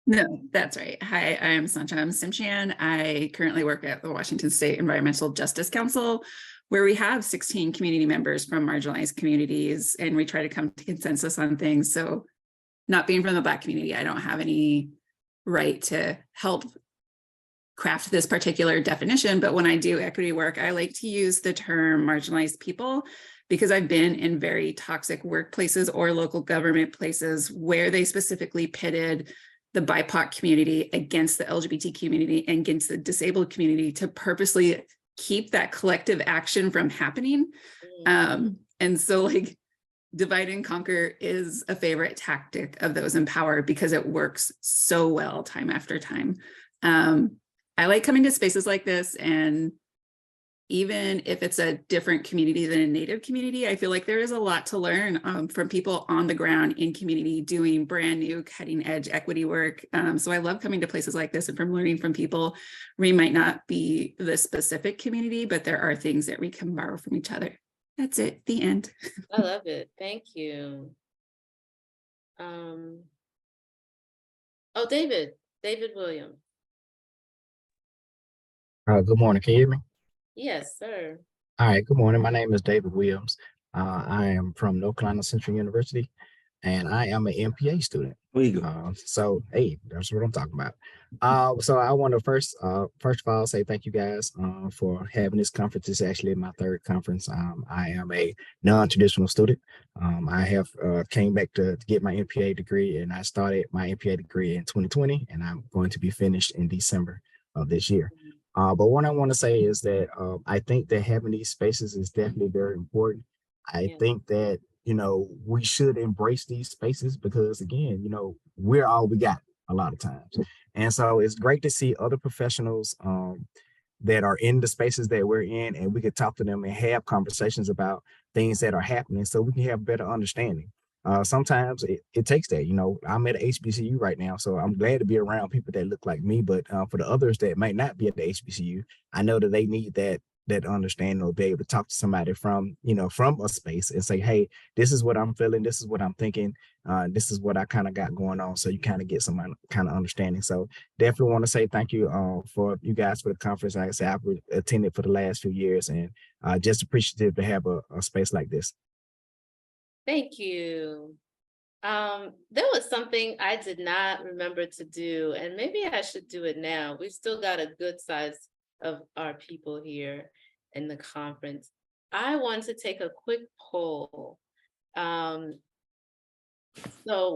No, that's right. Hi, I am Sancha Simchian. I currently work at the Washington State Environmental Justice Council, where we have 16 community members from marginalized communities, and we try to come to consensus on things. So not being from the Black community, I don't have any right to help craft this particular definition, but when I do equity work, I like to use the term marginalized people, because I've been in very toxic workplaces or local government places where they specifically pitted the BIPOC community, against the LGBT community, and against the disabled community to purposely keep that collective action from happening. And so like divide and conquer is a favorite tactic of those in power because it works so well time after time. I like coming to spaces like this, and even if it's a different community than a Native community, I feel like there is a lot to learn from people on the ground in community doing brand new cutting edge equity work. So I love coming to places like this and from learning from people. We might not be the specific community, but there are things that we can borrow from each other. That's it, the end. I love it. Thank you. Oh, David Williams. Good morning. Can you hear me? Yes, sir. All right. Good morning. My name is David Williams. I am from North Carolina Central University, and I am an MPA student. There you go. So, hey, that's what I'm talking about. So I want to first of all, say thank you guys for having this conference. This is actually my third conference. I am a non-traditional student. I have came back to get my MPA degree, and I started my MPA degree in 2020, and I'm going to be finished in December of this year. But what I want to say is that I think that having these spaces is definitely very important. I think that, we should embrace these spaces because, again, we're all we got a lot of times. And so it's great to see other professionals that are in the spaces that we're in, and we could talk to them and have conversations about things that are happening so we can have better understanding. Sometimes it takes that, I'm at HBCU right now, so I'm glad to be around people that look like me, but for the others that might not be at the HBCU, I know that they need that understanding or be able to talk to somebody from a space and say, hey, this is what I'm feeling, this is what I'm thinking, this is what I kind of got going on, so you kind of get some kind of understanding. So definitely want to say thank you for you guys for the conference. Like I said, I've attended for the last few years, and just appreciative to have a space like this. Thank you. There was something I did not remember to do, and maybe I should do it now. We've still got a good size of our people here in the conference. I want to take a quick poll. So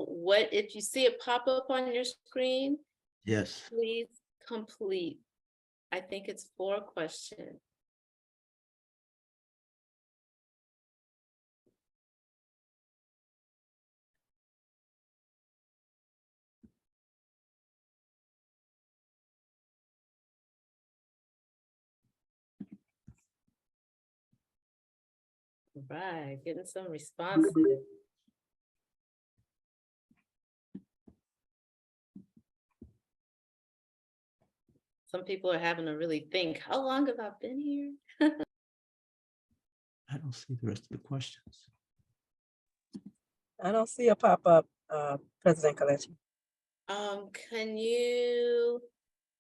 what if you see it pop up on your screen? Yes. Please complete. I think it's 4 questions. Right, getting some responses. Some people are having to really think, how long have I been here? I don't see the rest of the questions. I don't see a pop-up, President Kelechi. Can you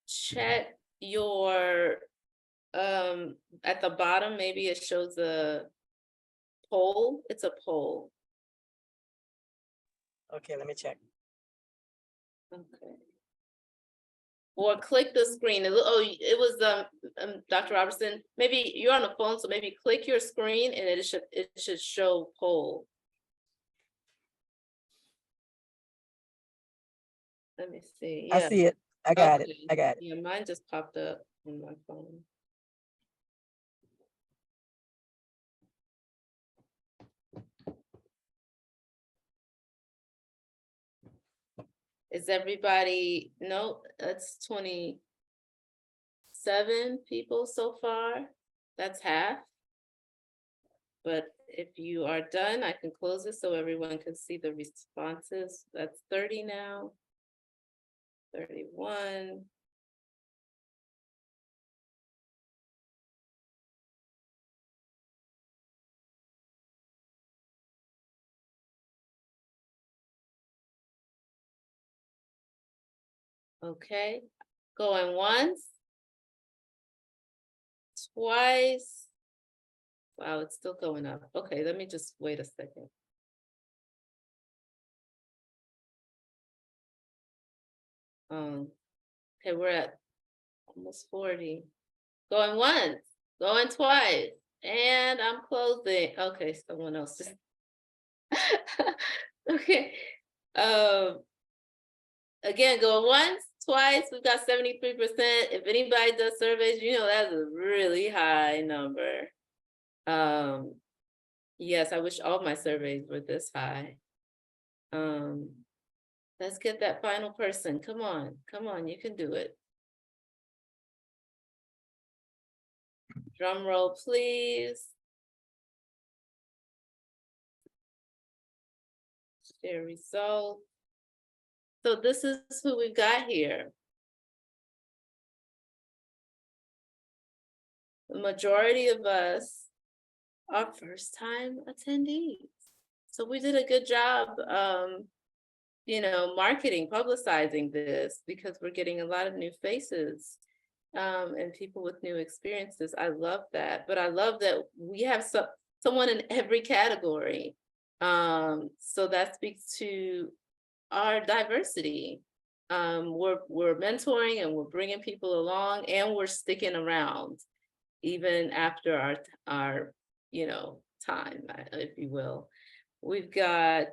check your, at the bottom, maybe it shows a poll. It's a poll. Okay, let me check. Okay. Or click the screen. It was Dr. Robertson. Maybe you're on the phone, so maybe click your screen and it should show poll. Let me see. I see it. I got it. I got it. Yeah, mine just popped up on my phone. Is everybody, no, that's 27 people so far. That's half. But if you are done, I can close it so everyone can see the responses. That's 30 now. 31. Okay, going once, twice. Wow, it's still going up. Okay, let me just wait a second. Okay, we're at almost 40. Going once, going twice, and I'm closing. Okay, someone else just. Okay. again, go once, twice, we've got 73%. If anybody does surveys, you know that's a really high number. Yes, I wish all my surveys were this high. Let's get that final person. Come on, you can do it. Drum roll, please. Share result. So this is who we've got here. The majority of us are first-time attendees. So we did a good job, marketing, publicizing this, because we're getting a lot of new faces and people with new experiences. I love that. But I love that we have someone in every category. So that speaks to our diversity. We're mentoring and we're bringing people along, and we're sticking around even after our time, if you will. We've got,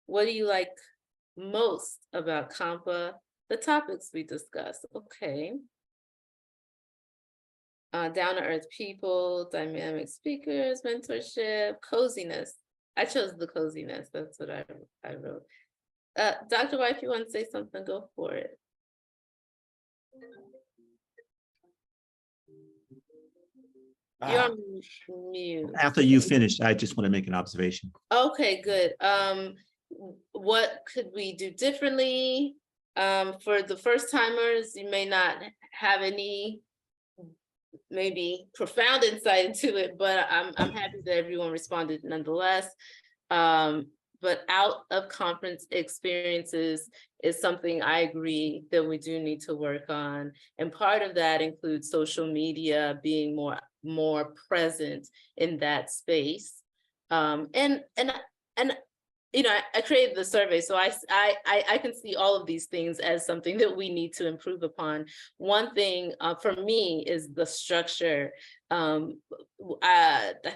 what do you like most about COMPA? The topics we discussed. Okay. Down-to-earth people, dynamic speakers, mentorship, coziness. I chose the coziness. That's what I wrote. Dr. White, if you want to say something, go for it. You're mute. After you finish, I just want to make an observation. Okay, good. What could we do differently? For the first timers, you may not have any maybe profound insight into it, but I'm happy that everyone responded nonetheless. But out of conference experiences is something I agree that we do need to work on. And part of that includes social media being more present in that space. I created the survey, so I can see all of these things as something that we need to improve upon. One thing for me is the structure. I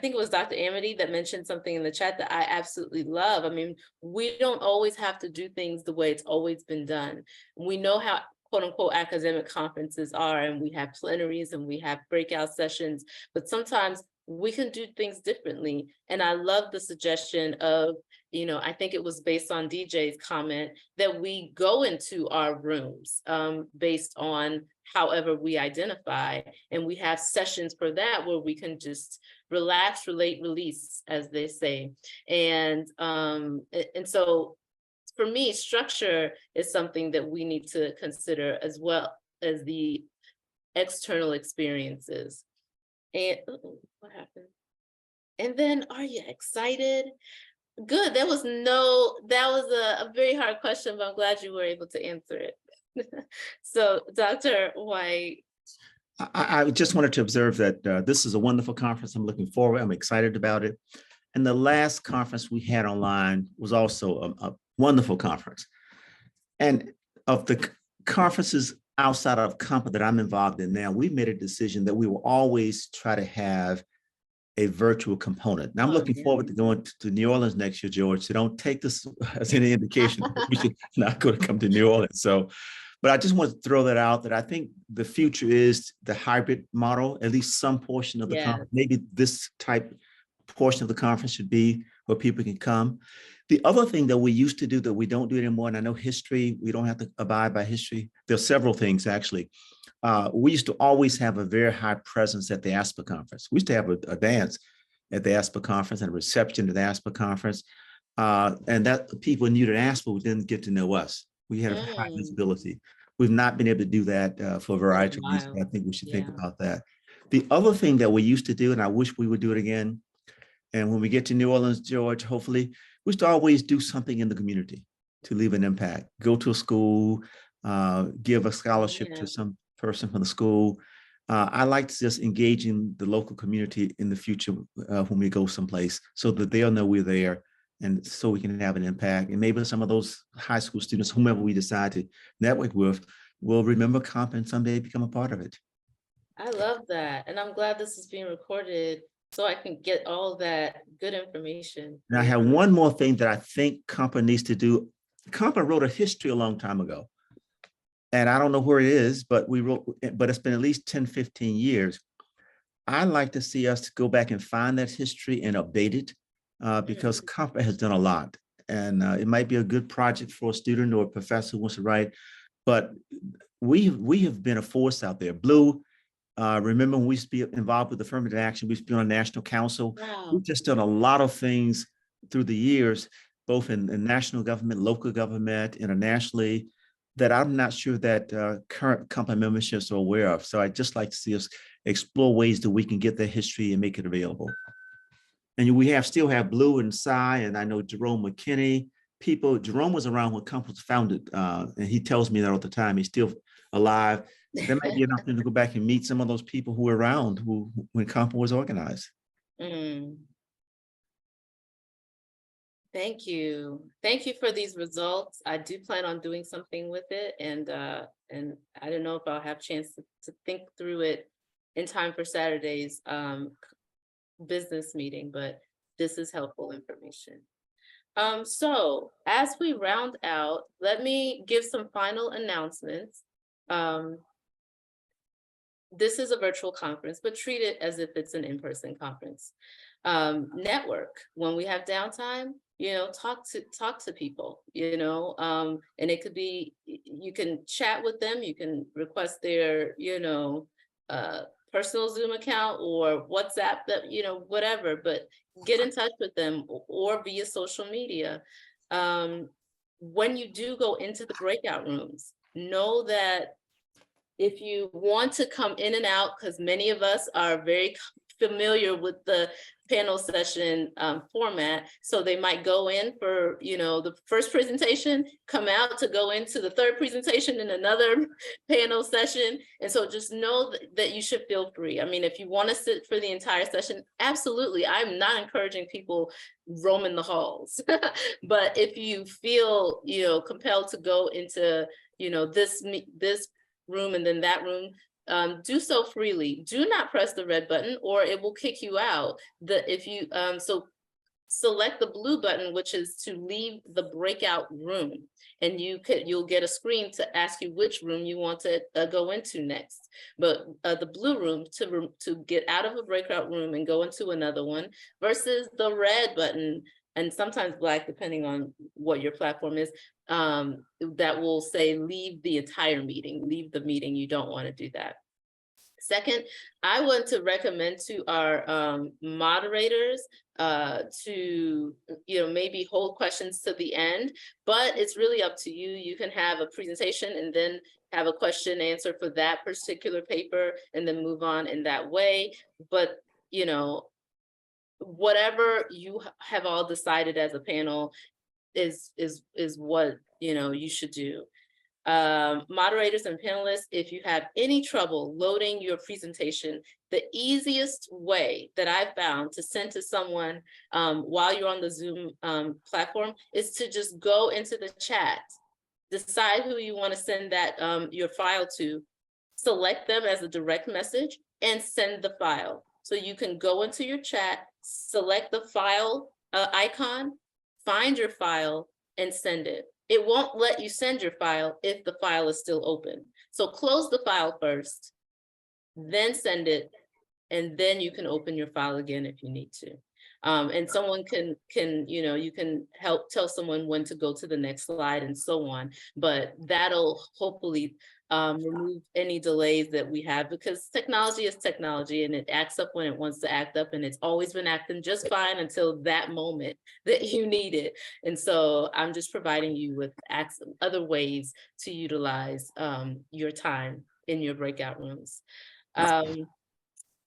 think it was Dr. Amity that mentioned something in the chat that I absolutely love. I mean, we don't always have to do things the way it's always been done. We know how quote unquote academic conferences are, and we have plenaries and we have breakout sessions, but sometimes we can do things differently. And I love the suggestion of, I think it was based on DJ's comment that we go into our rooms based on however we identify, and we have sessions for that where we can just relax, relate, release, as they say. And so for me, structure is something that we need to consider as well as the external experiences. And what happened? And then, are you excited? Good. That was a very hard question, but I'm glad you were able to answer it. So, Dr. White. I just wanted to observe that this is a wonderful conference. I'm looking forward. I'm excited about it. And the last conference we had online was also a wonderful conference. And of the conferences outside of COMPA that I'm involved in now, we made a decision that we will always try to have a virtual component. Now I'm looking forward to going to New Orleans next year, George. So don't take this as any indication that we should not go to come to New Orleans. So, but I just want to throw that out, that I think the future is the hybrid model. At least some portion of the conference, maybe this type portion of the conference should be where people can come. The other thing that we used to do that we don't do anymore, and I know history, we don't have to abide by history. There's several things actually. We used to always have a very high presence at the ASPA conference. We used to have a dance at the ASPA conference and a reception at the ASPA conference. And that people knew that ASPA would then get to know us. We had a high visibility. We've not been able to do that for a variety of reasons. I think we should think about that. The other thing that we used to do, and I wish we would do it again, and when we get to New Orleans, George, hopefully, we should always do something in the community to leave an impact. Go to a school, give a scholarship to some person from the school. I like to just engaging the local community in the future when we go someplace, so that they'll know we're there, and so we can have an impact. And maybe some of those high school students, whomever we decide to network with, will remember COMPA and someday become a part of it. I love that. And I'm glad this is being recorded so I can get all that good information. And I have one more thing that I think COMPA needs to do COMPA wrote a history a long time ago. And I don't know where it is, but it's been at least 10, 15 years. I'd like to see us go back and find that history and update it because COMPA has done a lot. And it might be a good project for a student or a professor who wants to write, but we have been a force out there. Blue, remember when we used to be involved with affirmative action, we used to be on a national council. Wow. We've just done a lot of things through the years, both in national government, local government, internationally, that I'm not sure that current COMPA memberships are aware of. So I'd just like to see us explore ways that we can get the history and make it available. And we still have Blue and Cy, and I know Jerome McKinney. Jerome was around when COMPA was founded, and he tells me that all the time. He's still alive. There might be an opportunity to go back and meet some of those people who were around when COMPA was organized. Thank you. Thank you for these results. I do plan on doing something with it, and I don't know if I'll have a chance to think through it in time for Saturday's business meeting, but this is helpful information. So as we round out, let me give some final announcements. This is a virtual conference, but treat it as if it's an in-person conference. Network when we have downtime, talk to people, and it could be, you can chat with them, you can request their, personal Zoom account or WhatsApp, that, whatever, but get in touch with them or via social media. When you do go into the breakout rooms, know that if you want to come in and out, because many of us are very familiar with the panel session format, so they might go in for the first presentation, come out to go into the third presentation in another panel session, and so just know that you should feel free. I mean, if you want to sit for the entire session, absolutely. I'm not encouraging people roaming the halls, but if you feel compelled to go into this room and then that room, do so freely. Do not press the red button or it will kick you out. So select the blue button, which is to leave the breakout room, and you'll get a screen to ask you which room you want to go into next. But the blue room to get out of a breakout room and go into another one, versus the red button, and sometimes black, depending on what your platform is, that will say leave the entire meeting, leave the meeting. You don't want to do that. Second, I want to recommend to our moderators to maybe hold questions to the end, but it's really up to you. You can have a presentation and then have a question answer for that particular paper and then move on in that way. But whatever you have all decided as a panel is what you should do. Moderators and panelists, if you have any trouble loading your presentation, the easiest way that I've found to send to someone while you're on the Zoom platform is to just go into the chat, decide who you want to send that your file to, select them as a direct message, and send the file. So you can go into your chat, select the file icon, find your file, and send it. It won't let you send your file if the file is still open. So close the file first, then send it, and then you can open your file again if you need to. And someone can you can help tell someone when to go to the next slide and so on. But that'll hopefully remove any delays that we have, because technology is technology and it acts up when it wants to act up, and it's always been acting just fine until that moment that you need it. And so I'm just providing you with other ways to utilize your time in your breakout rooms.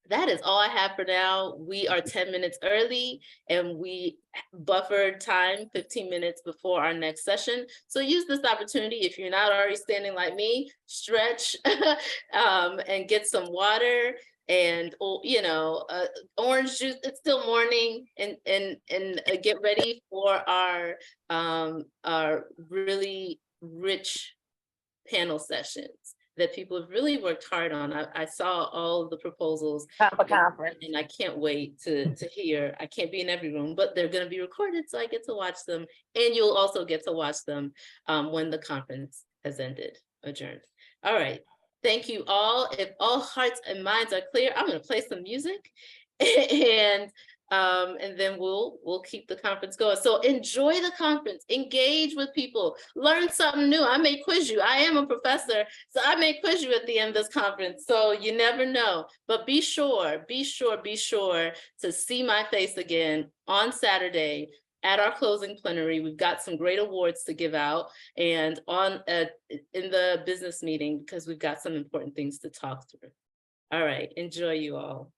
That is all I have for now. We are 10 minutes early and we buffered time 15 minutes before our next session. So use this opportunity. If you're not already standing like me, stretch and get some water and orange juice. It's still morning, and get ready for our really rich panel sessions. that people have really worked hard on. I saw all of the proposals. COMPA conference. And I can't wait to hear. I can't be in every room, but they're going to be recorded, so I get to watch them. And you'll also get to watch them when the conference has adjourned. All right. Thank you all. If all hearts and minds are clear, I'm going to play some music, and then we'll keep the conference going. So enjoy the conference, engage with people, learn something new. I may quiz you. I am a professor, so I may quiz you at the end of this conference. So you never know, but be sure to see my face again on Saturday at our closing plenary. We've got some great awards to give out, and in the business meeting, because we've got some important things to talk through. All right, enjoy you all.